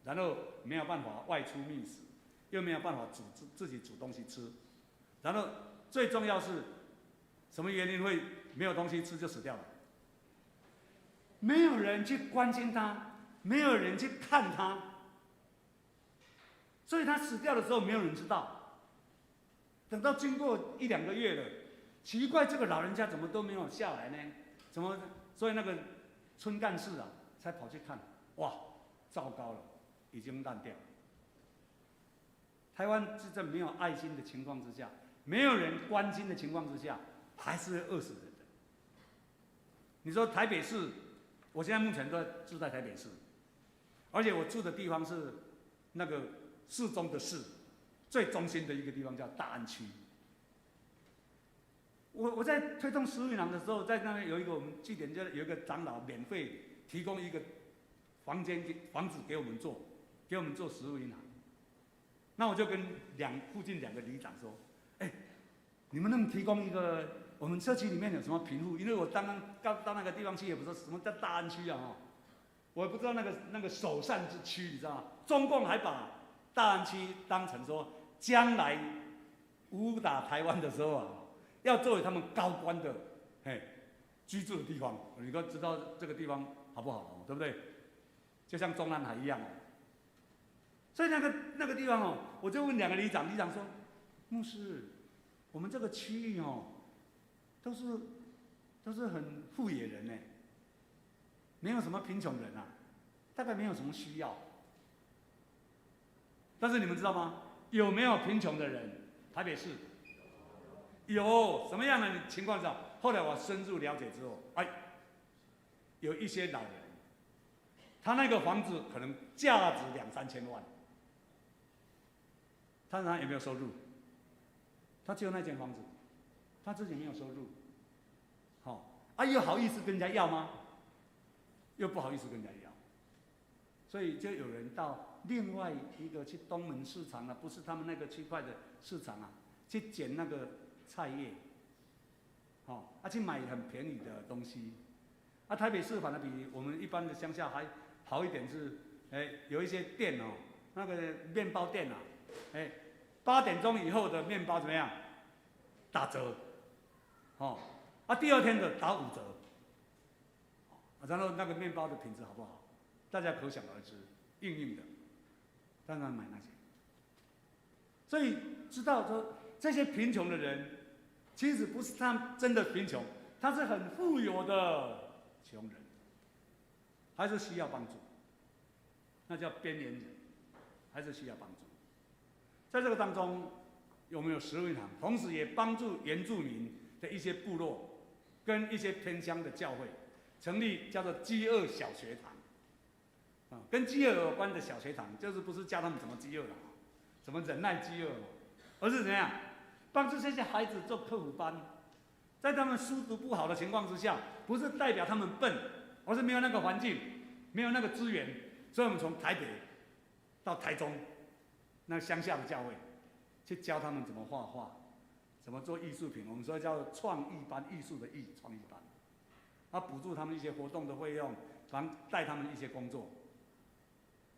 D: 然后没有办法外出觅食，又没有办法自己煮东西吃，然后最重要是，什么原因会没有东西吃就死掉了？没有人去关心他，没有人去看他，所以他死掉的时候没有人知道。等到经过1、2个月了，奇怪这个老人家怎么都没有下来呢？怎么？所以那个村干事才跑去看，哇，糟糕了！已经烂掉了。台湾是在没有爱心的情况之下，没有人关心的情况之下，还是会饿死人的。你说台北市，我现在目前都住在台北市，而且我住的地方是那个市中的市，最中心的一个地方叫大安区。我在推动食物银行的时候，在那边有一个我们据点，就有一个长老免费提供一个房子给我们做食物银行。那我就跟附近2个里长说：“你们能提供一个我们社区里面有什么贫户？因为我刚到那个地方去，也不知道什么叫大安区我也不知道那个首善之区，你知道吗？中共还把大安区当成说将来武打台湾的时候要作为他们高官的居住的地方，你都知道这个地方好不好，对不对？就像中南海一样哦。所以那个地方哦，我就问2个里长，里长说，牧师，我们这个区域哦，都是很富野人呢，没有什么贫穷人啊，大概没有什么需要。但是你们知道吗？有没有贫穷的人？台北市有什么样的情况下？后来我深入了解之后，有一些老人，他那个房子可能价值2、3千万，他有没有收入？他只有那间房子，他自己没有收入，又好意思跟人家要吗？又不好意思跟人家要，所以就有人到另外一个去东门市场啊，不是他们那个区块的市场啊，去捡那个菜叶，去买很便宜的东西。台北市反而比我们一般的乡下还好一点是，有一些店哦，那个面包店啊，8点钟以后的面包怎么样？打折，第二天的打5折，然后那个面包的品质好不好？大家可想而知，硬硬的，当然买那些。所以知道说这些贫穷的人，其实不是他真的贫穷，他是很富有的穷人，还是需要帮助，那叫边缘人，还是需要帮助。在这个当中，有没有食物银行？同时也帮助原住民的一些部落，跟一些偏乡的教会，成立叫做饥饿小学堂。跟饥饿有关的小学堂，就是不是教他们怎么饥饿了，怎么忍耐饥饿，而是怎样帮助这些孩子做课辅班。在他们书读不好的情况之下，不是代表他们笨，而是没有那个环境，没有那个资源，所以我们从台北到台中，那乡下的教会，去教他们怎么画画，怎么做艺术品，我们说叫创意班，艺术的艺，创意班，补助他们一些活动的费用，带他们一些工作。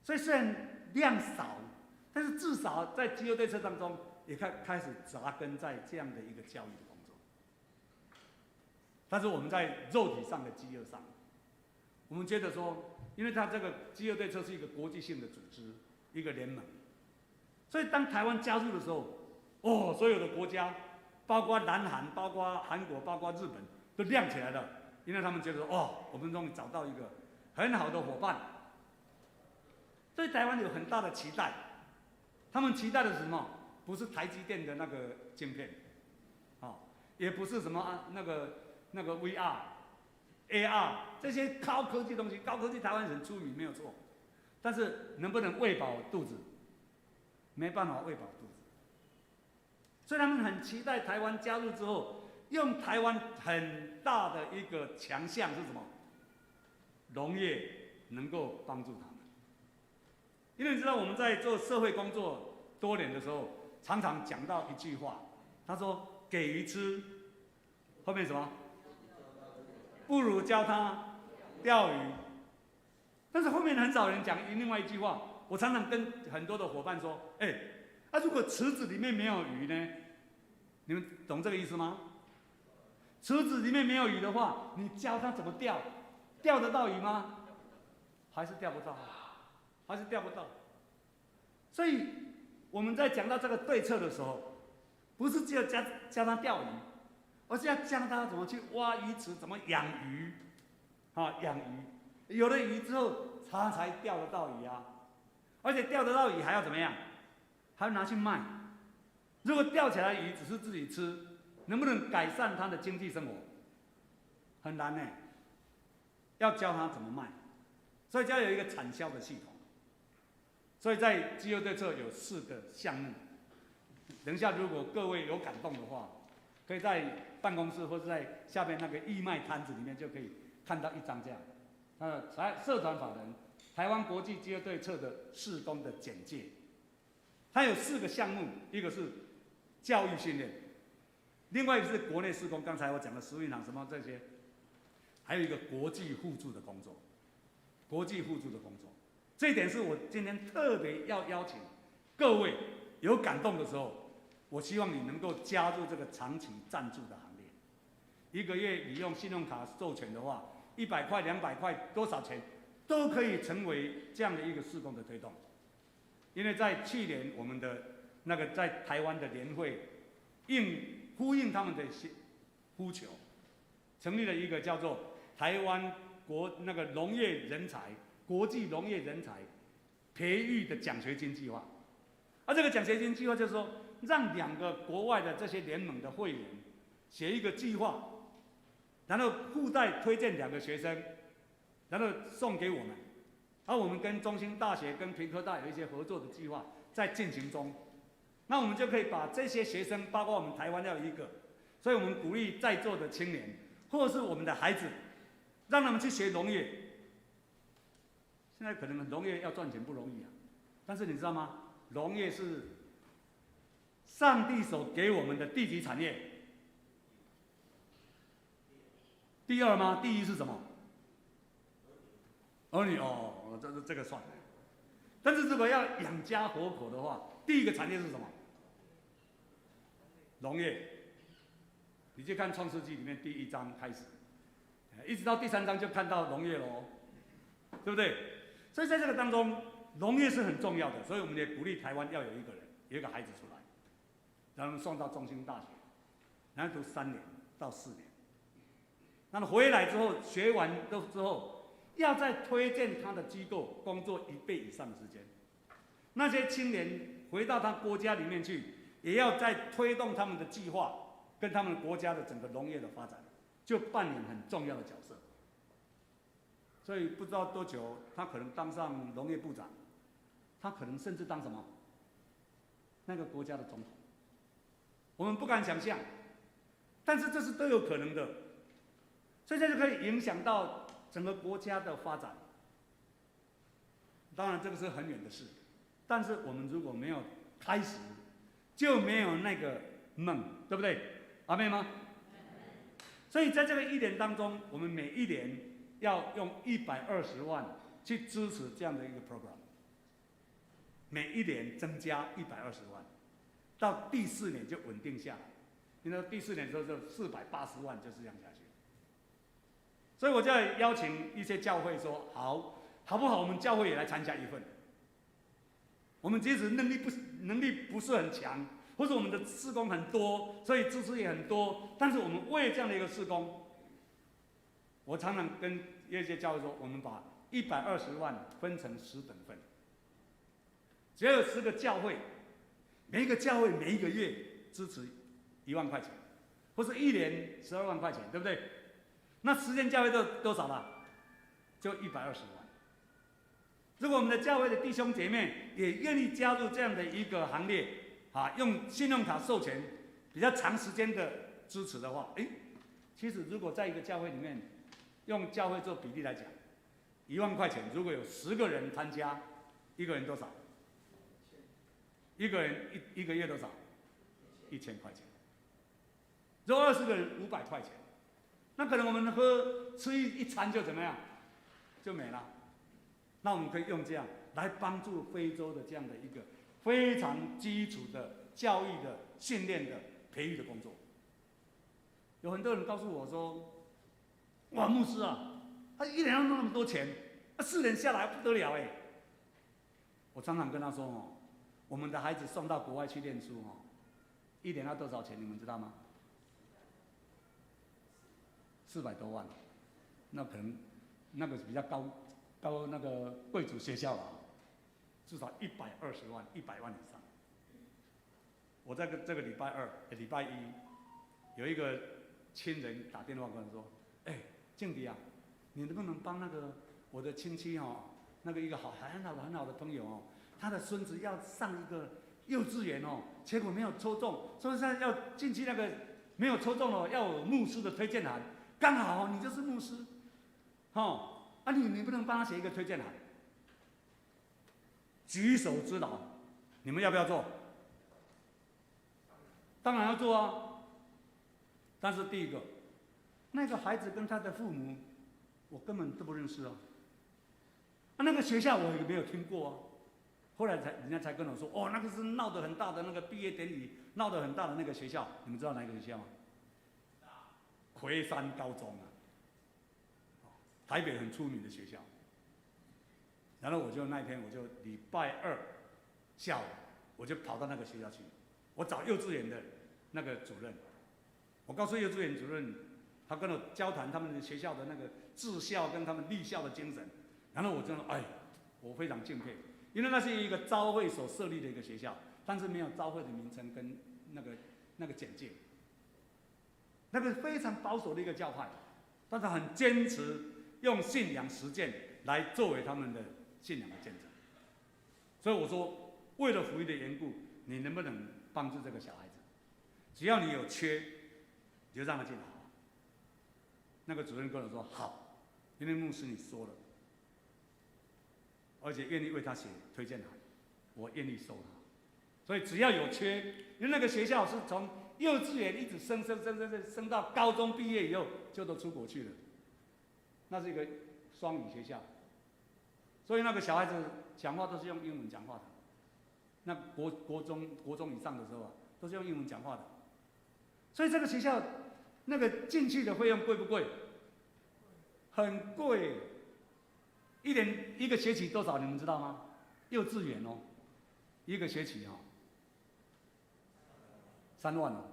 D: 所以虽然量少，但是至少在饥饿对策当中，也开始扎根在这样的一个教育的工作。但是我们在肉体上的饥饿上，我们觉得说，因为它这个饥饿对策是一个国际性的组织，一个联盟，所以当台湾加入的时候，所有的国家，包括南韩、包括韩国、包括日本，都亮起来了，因为他们觉得我们终于找到一个很好的伙伴。对台湾有很大的期待，他们期待的是什么？不是台积电的那个晶片，也不是什么那个 VR、AR 这些高科技东西，高科技台湾很出名没有错，但是能不能喂饱肚子？没办法喂饱肚子。所以他们很期待台湾加入之后，用台湾很大的一个强项是什么？农业能够帮助他们。因为你知道我们在做社会工作多年的时候，常常讲到一句话，他说给鱼吃，后面什么？不如教他钓鱼。但是后面很少人讲另外一句话，我常常跟很多的伙伴说，如果池子里面没有鱼呢？你们懂这个意思吗？池子里面没有鱼的话，你教他怎么钓？钓得到鱼吗？还是钓不到？还是钓不到。所以我们在讲到这个对策的时候，不是只有教他钓鱼，而是要教他怎么去挖鱼池，怎么养鱼，养鱼。有了鱼之后，他才钓得到鱼啊！而且钓得到鱼还要怎么样？还要拿去卖。如果钓起来鱼只是自己吃，能不能改善他的经济生活？很难呢。要教他怎么卖，所以就要有一个产销的系统。所以在饥饿对策有4个项目。等一下，如果各位有感动的话，可以在办公室或者在下面那个义卖摊子里面就可以看到一张这样。社团法人台湾国际饥饿对策的事工的简介。它有4个项目，一个是教育训练，另外一个是国内事工，刚才我讲的食物银行什么这些，还有一个国际互助的工作。国际互助的工作，这一点是我今天特别要邀请各位有感动的时候，我希望你能够加入这个长期赞助的行列。一个月你用信用卡授权的话，100块、200块多少钱，都可以成为这样的一个事工的推动。因为在去年我们的那个在台湾的联会呼应他们的呼求，成立了一个叫做台湾农业人才国际农业人才培育的奖学金计划。而这个奖学金计划就是说，让2个国外的这些联盟的会员写一个计划，然后附带推荐2个学生，然后送给我们。而我们跟中兴大学、跟屏科大有一些合作的计划在进行中，那我们就可以把这些学生，包括我们台湾要有1个，所以我们鼓励在座的青年，或是我们的孩子，让他们去学农业。现在可能农业要赚钱不容易啊，但是你知道吗？农业是上帝所给我们的地级产业。第2吗？第1是什么？儿女哦，这个算了。但是如果要养家活口的话，第1个产业是什么？农业。你去看《创世纪》里面第1章开始，一直到第3章就看到农业喽，对不对？所以在这个当中，农业是很重要的，所以我们也鼓励台湾要有一个孩子出来，然后送到中兴大学，然后读3年到4年。那么回来之后，学完之后，要再推荐他的机构工作1倍以上的时间。那些青年回到他国家里面去，也要再推动他们的计划，跟他们国家的整个农业的发展，就扮演很重要的角色。所以不知道多久，他可能当上农业部长，他可能甚至当什么那个国家的总统，我们不敢想象，但是这是都有可能的。所以这就可以影响到整个国家的发展。当然这个是很远的事，但是我们如果没有开始，就没有那个梦，对不对？阿妹吗？所以在这个1年当中，我们每1年要用120万去支持这样的一个 program， 每1年增加120万，到第4年就稳定下来。因为第4年的时候就480万，就是这样下去。所以我就要邀请一些教会说，好不好？我们教会也来参加一份。我们即使能力不是很强，或者我们的事工很多，所以支持也很多，但是我们为这样的一个事工，我常常跟一些教会说，我们把120万分成10等份，只要有10个教会，每一个教会每一个月支持1万块钱，或是1年12万块钱，对不对？那10间教会多少了？就120万。如果我们的教会的弟兄姐妹也愿意加入这样的一个行列，用信用卡授权比较长时间的支持的话，其实如果在一个教会里面，用教会做比例来讲，1万块钱，如果有10个人参加，一个人多少？一个人一个月多少？1000块钱。如果20个人500块钱，那可能我们吃一餐就怎么样，就没了。那我们可以用这样来帮助非洲的这样的一个非常基础的教育的训练的培育的工作。有很多人告诉我说：“哇，牧师啊，他1年要弄那么多钱，4年下来不得了哎。”我常常跟他说我们的孩子送到国外去念书1年要多少钱？你们知道吗？400多万，那可能那个比较高那个贵族学校了，至少120万、100万以上。我在这个礼拜1有一个亲人打电话跟我说：“敬迪啊，你能不能帮那个我的亲戚那个一个很好的朋友他的孙子要上一个幼稚园结果没有抽中，所以现在要进去那个没有抽中要有牧师的推荐函，刚好你就是牧师，你不能帮他写一个推荐函？举手之劳，你们要不要做？当然要做啊。但是第一个，那个孩子跟他的父母，我根本都不认识那个学校我也没有听过后来人家才跟我说，那个是闹得很大的那个毕业典礼，闹得很大的那个学校，你们知道哪个学校吗？魁山高中啊，台北很出名的学校。然后那一天我就礼拜二下午，我就跑到那个学校去，我找幼稚园的那个主任，我告诉幼稚园主任，他跟我交谈他们的学校的那个治校跟他们立校的精神，然后我真的我非常敬佩，因为那是一个giáo会所设立的一个学校，但是没有giáo会的名称跟那个简介，那个非常保守的一个教派，但是很坚持用信仰实践来作为他们的信仰的见证。所以我说，为了福音的缘故，你能不能帮助这个小孩子？只要你有缺，你就让他进来。那个主任跟我说好，因为牧师你说了，而且愿意为他写推荐函，我愿意收他。所以只要有缺，因为那个学校是从幼稚园一直升到高中毕业以后，就都出国去了。那是一个双语学校，所以那个小孩子讲话都是用英文讲话的。那国中以上的时候啊，都是用英文讲话的。所以这个学校那个进去的费用贵不贵？很贵，一个学期多少？你们知道吗？幼稚园哦，一个学期哦，3万哦，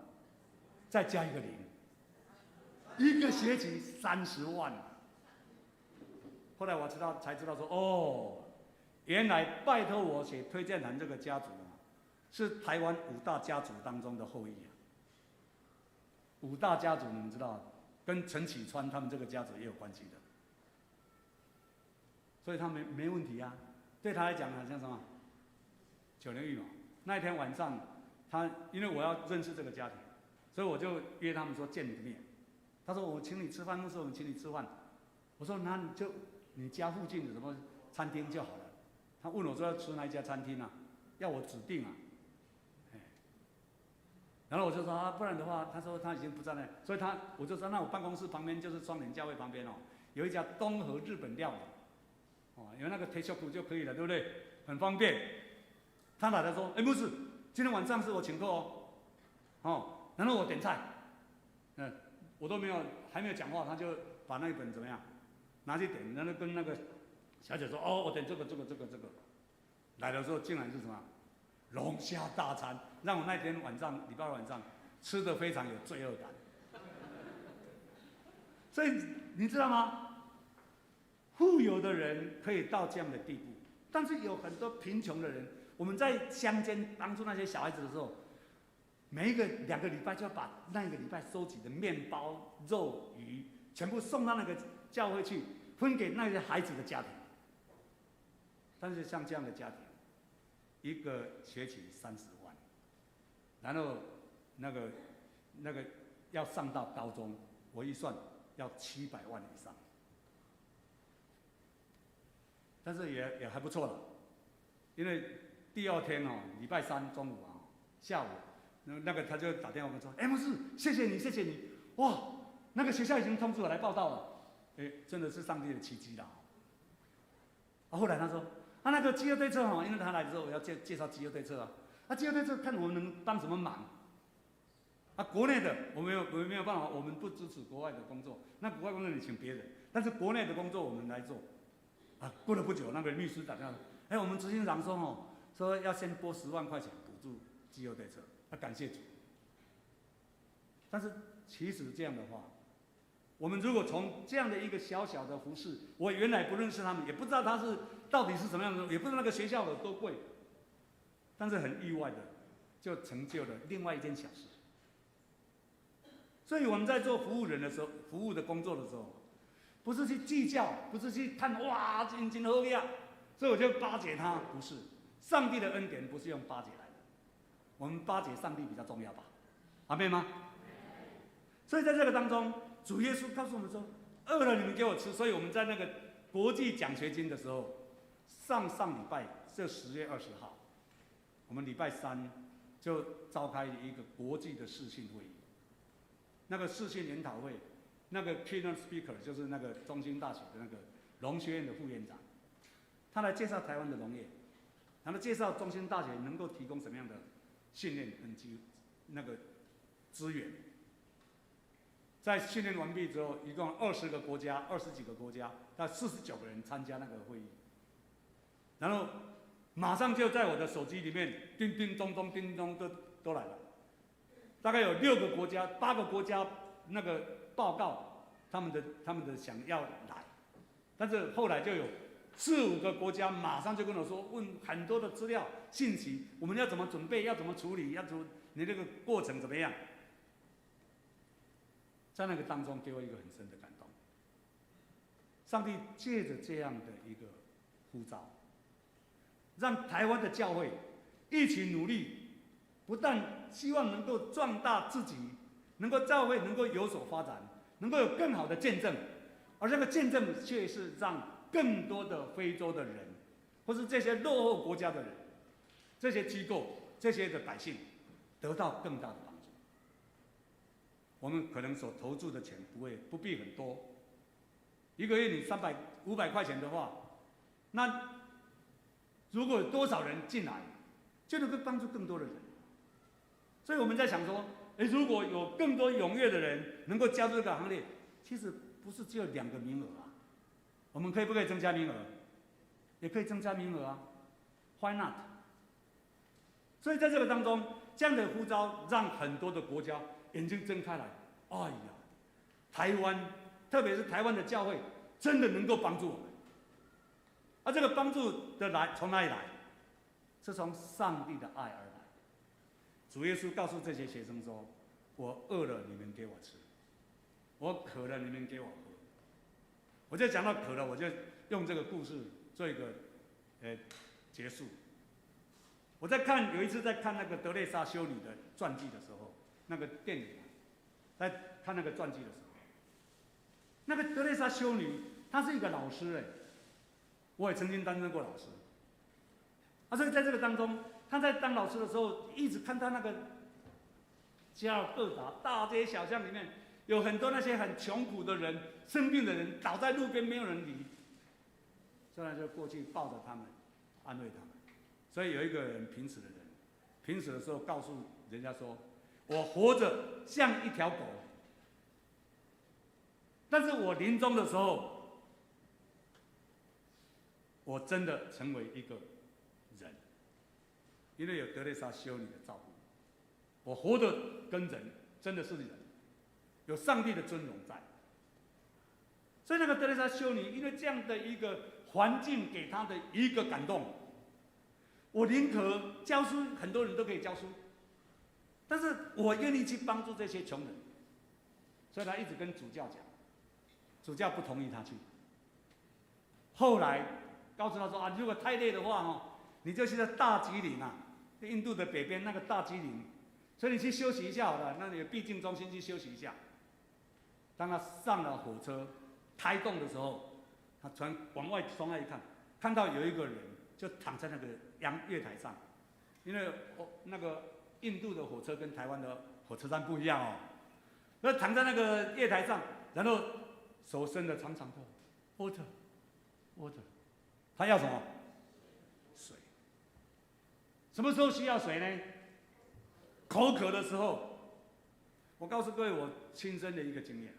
D: 再加一个零，一个学期30万。后来我才知道说，哦，原来拜托我写推荐函这个家族啊，是台湾5大家族当中的后裔啊。5大家族你们知道，跟陈启川他们这个家族也有关系的，所以他没问题啊。对他来讲好像什么9年狱嘛。那一天晚上，因为我要认识这个家庭，所以我就约他们说见个面。他说我请你吃饭，那时候我请你吃饭。我说那你家附近的什么餐厅就好了。他问我说要吃哪一家餐厅啊？要我指定啊。然后我就说啊，不然的话，他说他已经不在那，所以我就说那我办公室旁边就是双联教会旁边哦，有一家东和日本料理，哦，有那个铁小骨就可以了，对不对？很方便。他来了说，牧师，今天晚上是我请客哦，然后我点菜，我都还没有讲话，他就把那一本怎么样拿去点，然后跟那个小姐说，哦，我点这个。来的时候竟然是什么？龙虾大餐，让我那天礼拜二晚上吃得非常有罪恶感。所以你知道吗？富有的人可以到这样的地步，但是有很多贫穷的人，我们在乡间帮助那些小孩子的时候，每2个礼拜就要把那个礼拜收集的面包、肉、鱼全部送到那个教会去，分给那些孩子的家庭。但是像这样的家庭，一个学期30万，然后那个要上到高中，我一算要700万以上，但是也还不错了，因为第2天哦，礼拜3中午啊，下午那个他就打电话跟我说，牧师，谢谢你，哇，那个学校已经通知我来报到了，真的是上帝的奇迹啦。后来他说。那个饥饿对策哈，因为他来的时候我要介绍饥饿对策啊。饥饿对策看我们能帮什么忙。国内的我们没有办法，我们不支持国外的工作。那国外工作你请别人，但是国内的工作我们来做。过了不久，那个律师打电话，我们执行长说要先拨10万块钱补助饥饿对策，感谢主。但是其实这样的话，我们如果从这样的一个小小的服饰，我原来不认识他们，也不知道他是到底是什么样的，也不知道那个学校有多贵，但是很意外的，就成就了另外一件小事。所以我们在做服务人的时候，服务的工作的时候，不是去计较，不是去看哇真好呀，所以我就巴结他，不是。上帝的恩典不是用巴结来的，我们巴结上帝比较重要吧？阿们吗？所以在这个当中，主耶稣告诉我们说：“饿了你们给我吃。”所以我们在那个国际奖学金的时候，上礼拜就10月20号，我们礼拜3就召开一个国际的视讯会议。那个视讯研讨会，那个 keynote speaker 就是那个中兴大学的那个农学院的副院长，他来介绍台湾的农业，然后介绍中兴大学能够提供什么样的训练跟那个资源。在训练完毕之后，一共20个国家，20几个国家，到49个人参加那个会议，然后马上就在我的手机里面叮叮咚咚、叮叮咚都来了，大概有6个国家、8个国家那个报告他们的想要来，但是后来就有4、5个国家马上就跟我说，问很多的资料信息，我们要怎么准备，要怎么处理，你那个过程怎么样？在那个当中给我一个很深的感动。上帝借着这样的一个呼召，让台湾的教会一起努力，不但希望能够壮大自己，能够教会能够有所发展，能够有更好的见证，而这个见证却是让更多的非洲的人，或是这些落后国家的人，这些机构、这些的百姓得到更大的帮助。我们可能所投注的钱不必很多，一个月你300、500块钱的话，那如果有多少人进来，就能够帮助更多的人。所以我们在想说，如果有更多踊跃的人能够加入这个行列，其实不是只有2个名额啊，我们不可以增加名额？也可以增加名额啊 ，Why not？ 所以在这个当中，这样的呼召让很多的国家眼睛睁开来，哎呀，台湾，特别是台湾的教会，真的能够帮助我们。而这个帮助的从哪里来？是从上帝的爱而来。主耶稣告诉这些学生说：“我饿了，你们给我吃；我渴了，你们给我喝。”我就讲到渴了，我就用这个故事做一个结束。有一次在看那个德蕾莎修女的传记的时候，那个电影，在看那个传记的时候，那个德蕾莎修女她是一个老师我也曾经担任过老师。所以在这个当中，她在当老师的时候，一直看到那个加尔各答大街小巷里面有很多那些很穷苦的人、生病的人倒在路边，没有人理，所以就过去抱着他们，安慰他们。所以有一个人濒死的人，濒死的时候告诉人家说：“我活着像一条狗，但是我临终的时候，我真的成为一个人，因为有德蕾莎修女的照顾，我活得跟人真的是人，有上帝的尊荣在。所以那个德蕾莎修女，因为这样的一个环境给她的一个感动。”我宁可教书，很多人都可以教书，但是我愿意去帮助这些穷人。所以他一直跟主教讲，主教不同意他去。后来告诉他说：“如果太累的话你就去在大吉岭印度的北边那个大吉岭，所以你去休息一下好了，那你必经中心去休息一下。”当他上了火车开动的时候，他往外窗外一看，看到有一个人就躺在那个月台上，因为那个印度的火车跟台湾的火车站不一样那躺在那个月台上，然后手伸得长长的 ，water， 他要什么？水。什么时候需要水呢？口渴的时候。我告诉各位我亲身的一个经验，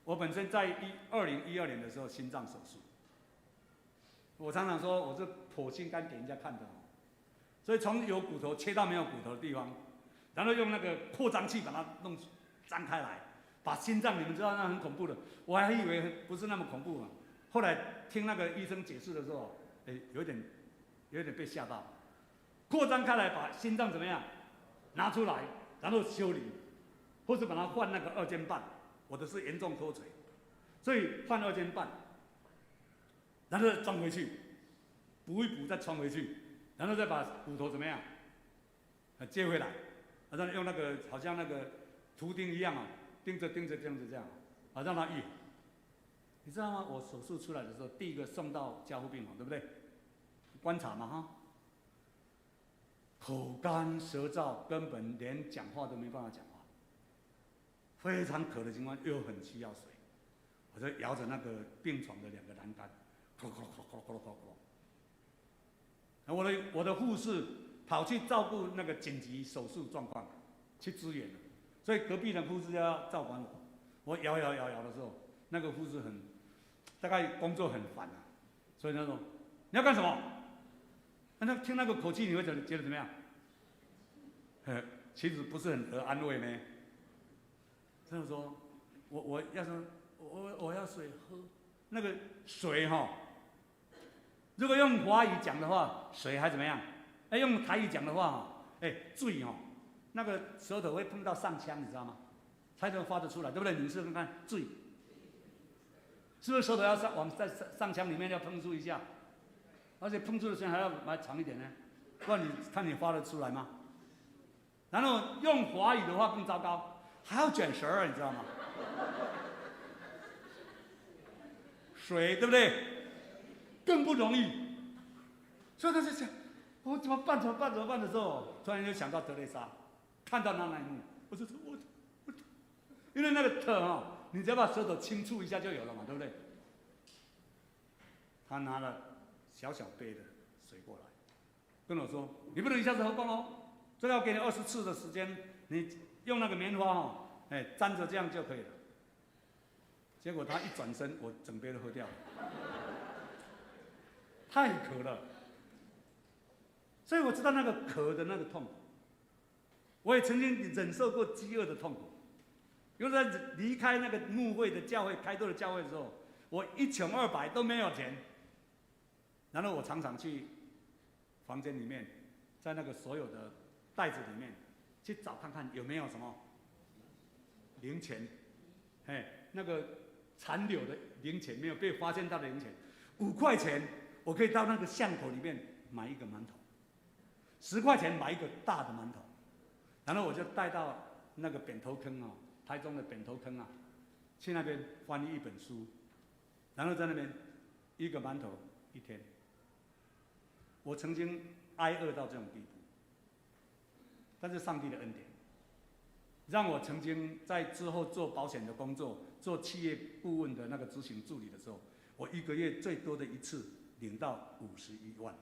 D: 我本身在2012年的时候心脏手术。我常常说我是剖心肝给人家看的所以从有骨头切到没有骨头的地方，然后用那个扩张器把它张开来，把心脏，你们知道那很恐怖的，我还以为不是那么恐怖后来听那个医生解释的时候，有点被吓到。扩张开来把心脏怎么样拿出来，然后修理，或是把它换那个2尖瓣，我的是严重脱垂，所以换2尖瓣。然后装回去，补一补，再装回去，然后再把骨头怎么样，接回来，然后用那个好像那个图钉一样钉着这样，让它愈合。你知道吗？我手术出来的时候，第一个送到加护病房，对不对？观察嘛口干舌燥，根本连讲话都没办法讲话，非常渴的情况又很需要水，我就摇着那个病床的2个栏杆。我的护士跑去照顾那个紧急手术状况，去支援了，所以隔壁的护士要照管我。我摇的时候，那个护士大概工作很烦啊，所以他说你要干什么？那听那个口气，你会觉得怎么样？其实不是很得安慰呢。他就说我要水喝，那个水哈，如果用华语讲的话，水还怎么样？用台语讲的话，水哈，那个舌头会碰到上腔，你知道吗？才能发得出来，对不对？你试试看，水，是不是舌头要在上腔里面要碰触一下？而且碰触的时间还要来长一点呢，不然你看你发得出来吗？然后用华语的话更糟糕，还要卷舌儿，你知道吗？水对不对？更不容易。所以他就想，我怎么办的时候，突然就想到德蕾莎，看到那一幕，我就说我，因为那个特哈，你只要把舌头轻触一下就有了嘛，对不对？他拿了小小杯的水过来，跟我说：“你不能一下子喝光哦，这个要给你20次的时间，你用那个棉花哦，沾着这样就可以了。”结果他一转身，我整杯都喝掉了，太渴了。所以我知道那个渴的那个痛苦，我也曾经忍受过饥饿的痛苦。因为在离开那个牧会的教会、开拓的教会的时候，我一穷二白都没有钱。然后我常常去房间里面，在那个所有的袋子里面去找看看有没有什么零钱，那个残留的零钱没有被发现到的零钱，5块钱我可以到那个巷口里面买一个馒头，10块钱买一个大的馒头，然后我就带到那个扁头坑啊，台中的扁头坑啊，去那边翻译一本书，然后在那边一个馒头1天。我曾经挨饿到这种地步，但是上帝的恩典，让我曾经在之后做保险的工作，做企业顾问的那个执行助理的时候，我1个月最多的一次领到51万。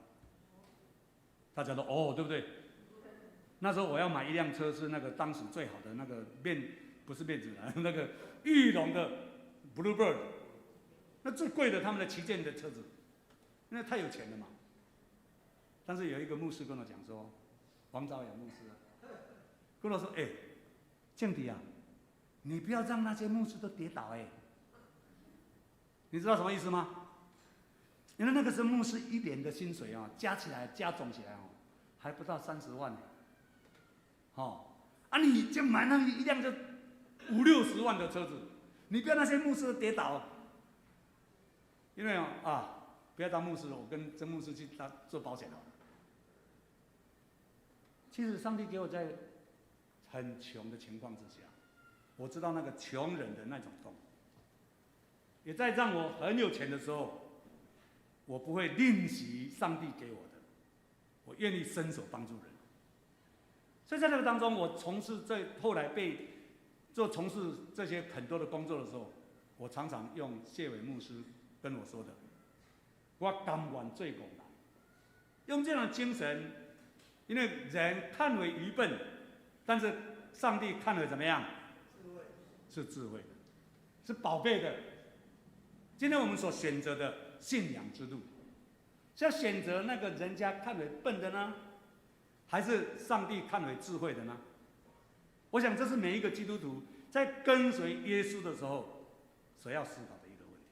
D: 大家都哦，对不对？那时候我要买一辆车，是那个当时最好的那个不是面子的，那个裕隆的 Bluebird， 那最贵的他们的旗舰的车子，因为太有钱了嘛。但是有一个牧师跟我讲说，王昭阳牧师跟我说：“建迪啊，你不要让那些牧师都跌倒你知道什么意思吗？因为那个时候牧师1年的薪水啊，加总起来哦，还不到30万你就买那一辆就50-60万的车子，你不要那些牧师都跌倒，因为不要当牧师了，我跟曾牧师去做保险了。”其实上帝给我在很穷的情况之下，我知道那个穷人的那种痛，也在让我很有钱的时候，我不会吝惜上帝给我的，我愿意伸手帮助人。所以在这个当中，我后来从事这些很多的工作的时候，我常常用谢伟牧师跟我说的：“我甘愿做工人。”用这样的精神。因为人看为愚笨，但是上帝看为怎么样？是智慧的，是宝贝的。今天我们所选择的信仰之路，是要选择那个人家看为笨的呢，还是上帝看为智慧的呢？我想这是每一个基督徒在跟随耶稣的时候所要思考的一个问题。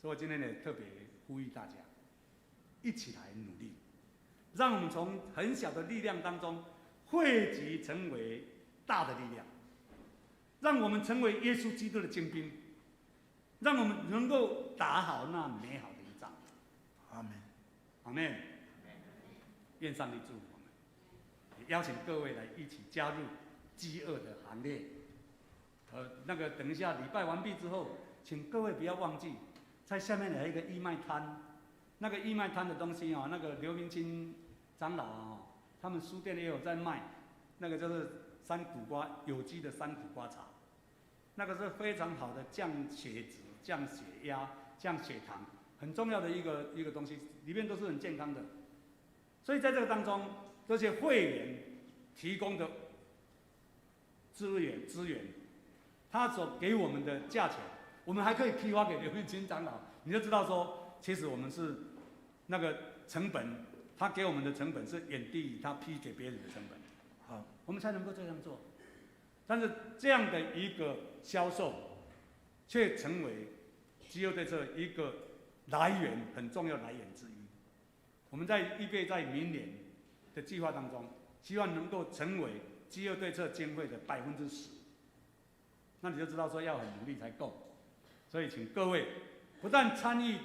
D: 所以我今天也特别呼吁大家，一起来努力。让我们从很小的力量当中汇集成为大的力量，让我们成为耶稣基督的精兵，让我们能够打好那美好的一仗。
B: 阿门，
D: 阿门。愿上帝祝福我们，也邀请各位来一起加入饥饿的行列。等一下礼拜完毕之后，请各位不要忘记，在下面有一个义卖摊。那个义卖摊的东西那个刘明清长老他们书店也有在卖，那个就是有机的山苦瓜茶，那个是非常好的降血脂、降血压、降血糖，很重要的一个东西，里面都是很健康的。所以在这个当中，这些会员提供的资源，他所给我们的价钱，我们还可以批发给刘运清长老，你就知道说，其实我们是那个成本，他给我们的成本是远低于他批给别人的成本。好，我们才能够这样做。但是这样的一个销售，却成为基优对策一个来源很重要的来源之一。我们预备在明年的计划当中，希望能够成为基优对策经费的10%。那你就知道说要很努力才够。所以请各位不但参与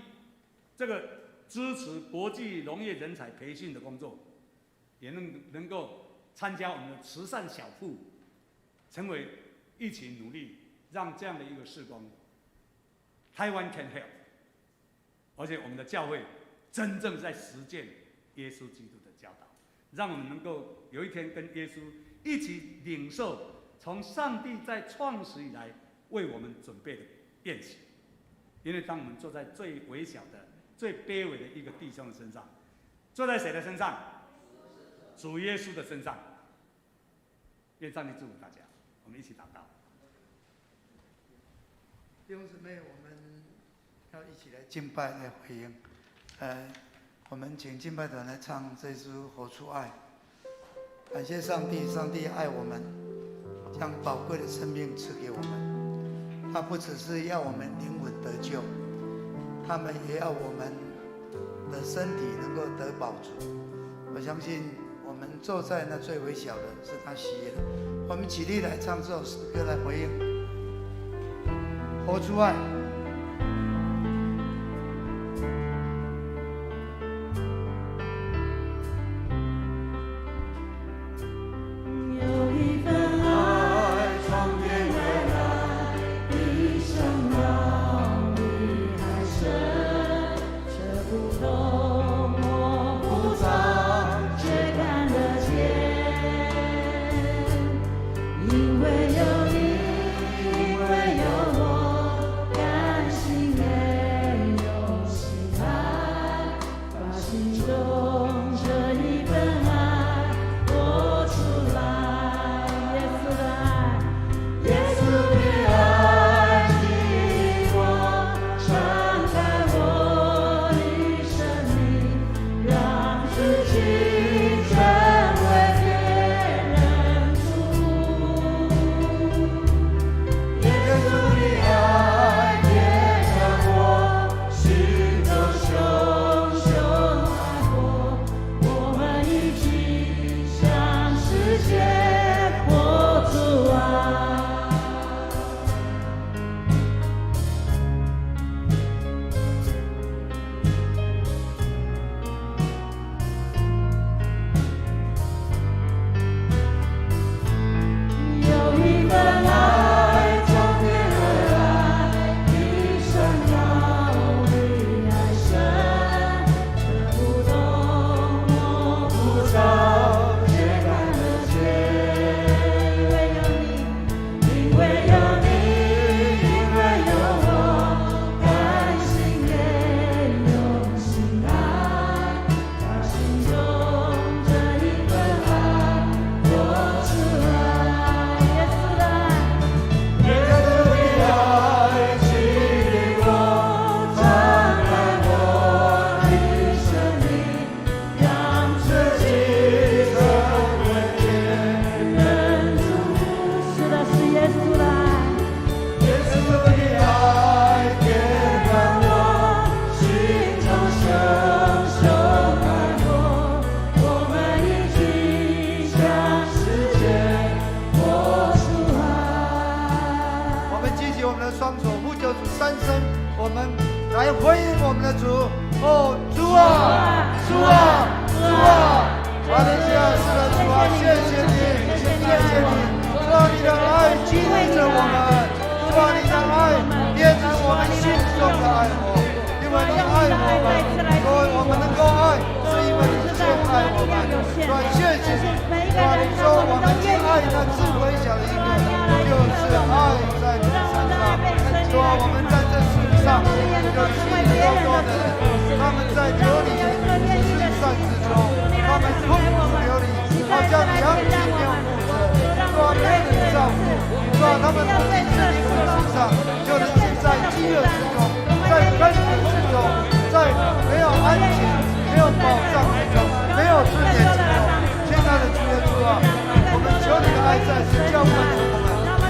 D: 这个支持国际农业人才培训的工作，也能够参加我们的慈善小铺，成为一起努力，让这样的一个事工台湾 can help， 而且我们的教会真正在实践耶稣基督的教导，让我们能够有一天跟耶稣一起领受从上帝在创始以来为我们准备的宴席。因为当我们坐在最微小的、最卑微的一个弟兄的身上，坐在谁的身上？主耶稣的身上。愿上帝祝福大家，我们一起祷告。
B: 弟兄姊妹，我们要一起来敬拜来回应。我们请敬拜团来唱这首《活出爱》。感谢上帝，上帝爱我们，将宝贵的生命赐给我们。他不只是要我们灵魂得救，他们也要我们的身体能够得饱足。我相信我们坐在那最微小的是他喜悦的。我们起立来唱这首诗歌来回应《活出爱》。
A: 他们不仅是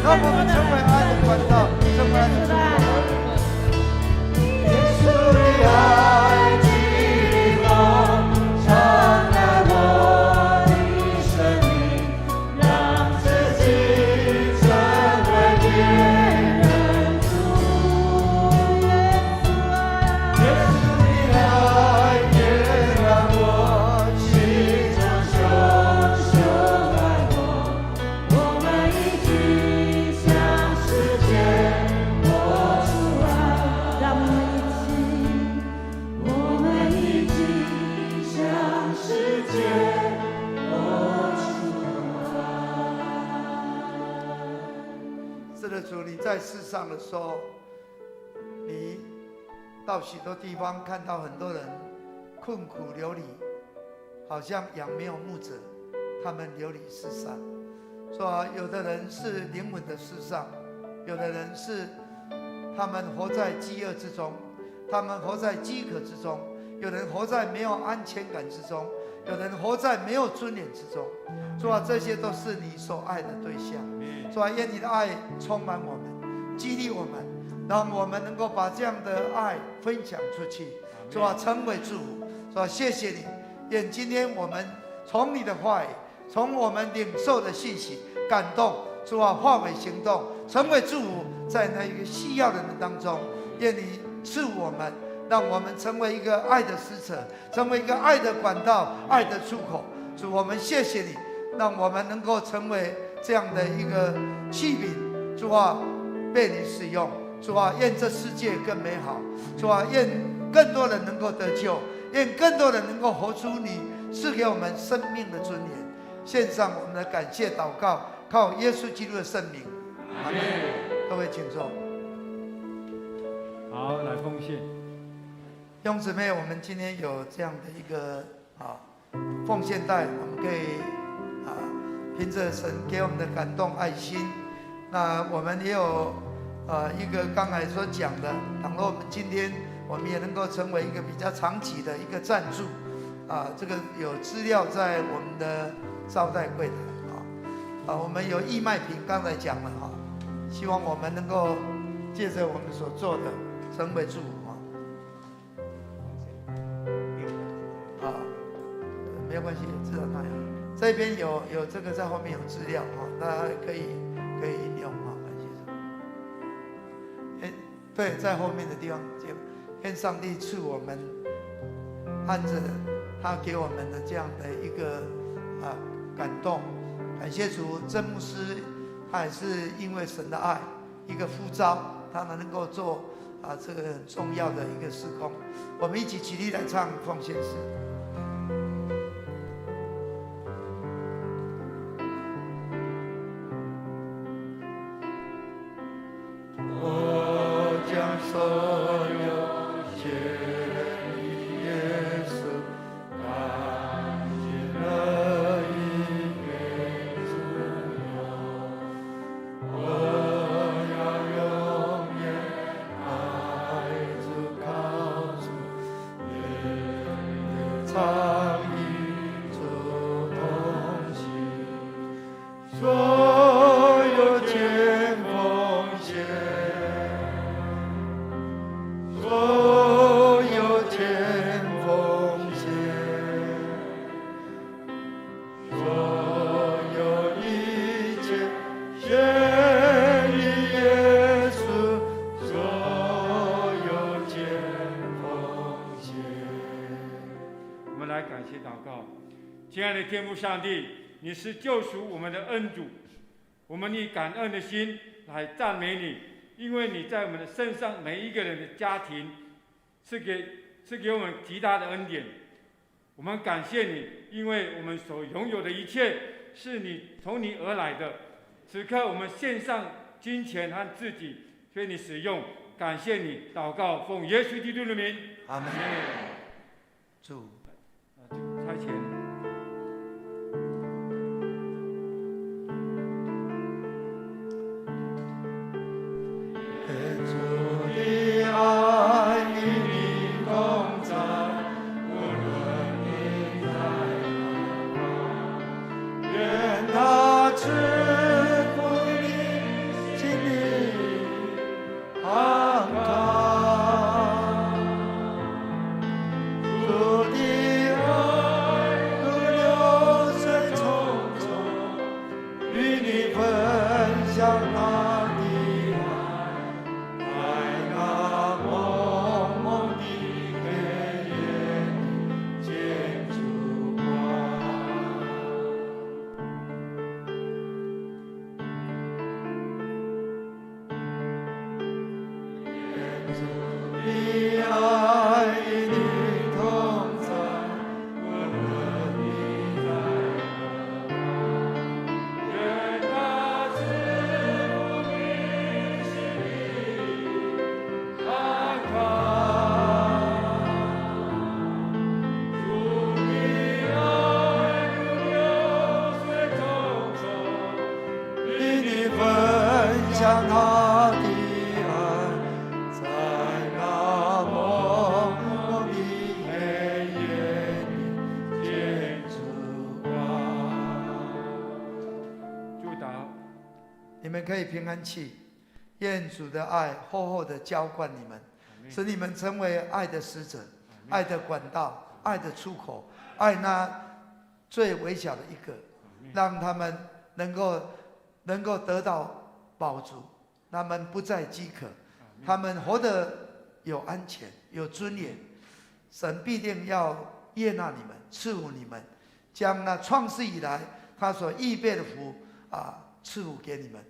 B: 让我们成为爱的管道，成为爱的出口。耶稣的爱激励我，敞开我的生命，让自己成为别人主。耶稣的爱点燃我心中熊熊爱我，我们一起向世界播出爱，
A: 让我们一起，
B: 我们一起向世界播出爱。是的，主，你在世上的时候，你到许多地方看到很多人困苦流离，好像羊没有牧者，他们流离失散。说有的人是灵魂的世上，有的人是他们活在饥饿之中，他们活在饥渴之中，有人活在没有安全感之中，有人活在没有尊严之中。主啊，这些都是你所爱的对象。主啊，愿你的爱充满我们，激励我们，让我们能够把这样的爱分享出去。主啊，成为祝福。主啊，谢谢你。愿今天我们从你的话语，从我们领受的信息感动，主啊，化为行动，成为祝福，在那一个需要的人当中。愿你赐我们，让我们成为一个爱的使者，成为一个爱的管道，爱的出口。主，我们谢谢你，让我们能够成为这样的一个器皿。主啊，被你使用。主啊，愿这世界更美好。主啊，愿更多人能够得救，愿更多人能够活出你赐给我们生命的尊严。献上我们的感谢祷告，靠耶稣基督的圣名，阿门。各位请坐。
C: 好，来奉献。
B: 弟兄姊妹，我们今天有这样的一个奉献袋，我们可以凭着神给我们的感动爱心，那我们也有一个刚才所讲的，倘若我们今天我们也能够成为一个比较长期的一个赞助，这个有资料在我们的招待柜台我们有义卖品，刚才讲了希望我们能够借着我们所做的成为祝福没有关系，知道那样。这边有这个在后面有资料大家可以引用感谢神。对，在后面的地方，愿上帝赐我们按着他给我们的这样的一个感动，感谢主。曾牧师他也是因为神的爱，一个呼召，他能够做这个很重要的一个事工。我们一起起立来唱奉献诗。所有献给耶稣，感谢了一给主有，我要永远爱主靠主，也常与主同行，所有见奉献。所有天奉献，所有一切献于耶稣，所有天奉献。
C: 我们来感谢祷告，亲爱的天父上帝，你是救赎我们的恩主，我们以感恩的心来赞美你。因为你在我们的身上每一个人的家庭是给我们极大的恩典，我们感谢你，因为我们所拥有的一切是你从你而来的。此刻我们献上金钱和自己，所以你使用，感谢你，祷告奉耶稣基督的名，
B: 阿门。主
C: 差遣。
B: 主的爱与你同在，无论你在哪方，愿他赐福你心像他的爱，在那蒙蒙的黑夜里见烛光。
C: 祝祷，
B: 你们可以平安气，愿主的爱厚厚的浇灌你们，使你们成为爱的使者，爱的管道，爱的出口，爱那最微小的一个，让他们能够得到饱足，他们不再饥渴，他们活得有安全，有尊严。神必定要悦纳你们，赐福你们，将那创世以来他所预备的福赐福给你们。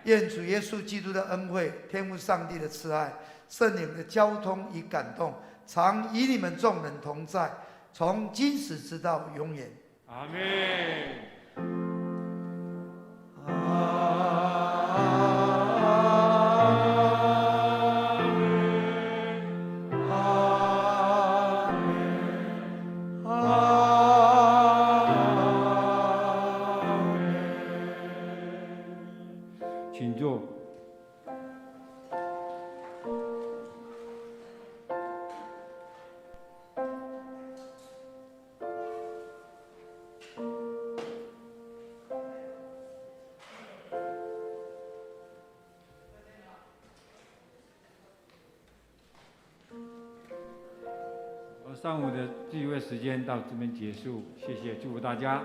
B: 愿主耶稣基督的恩惠、天父上帝的慈爱、圣灵的交通与感动，常与你们众人同在，从今时直到永远。
C: 阿门。请坐。上午的聚会时间到这边结束，谢谢，祝福大家。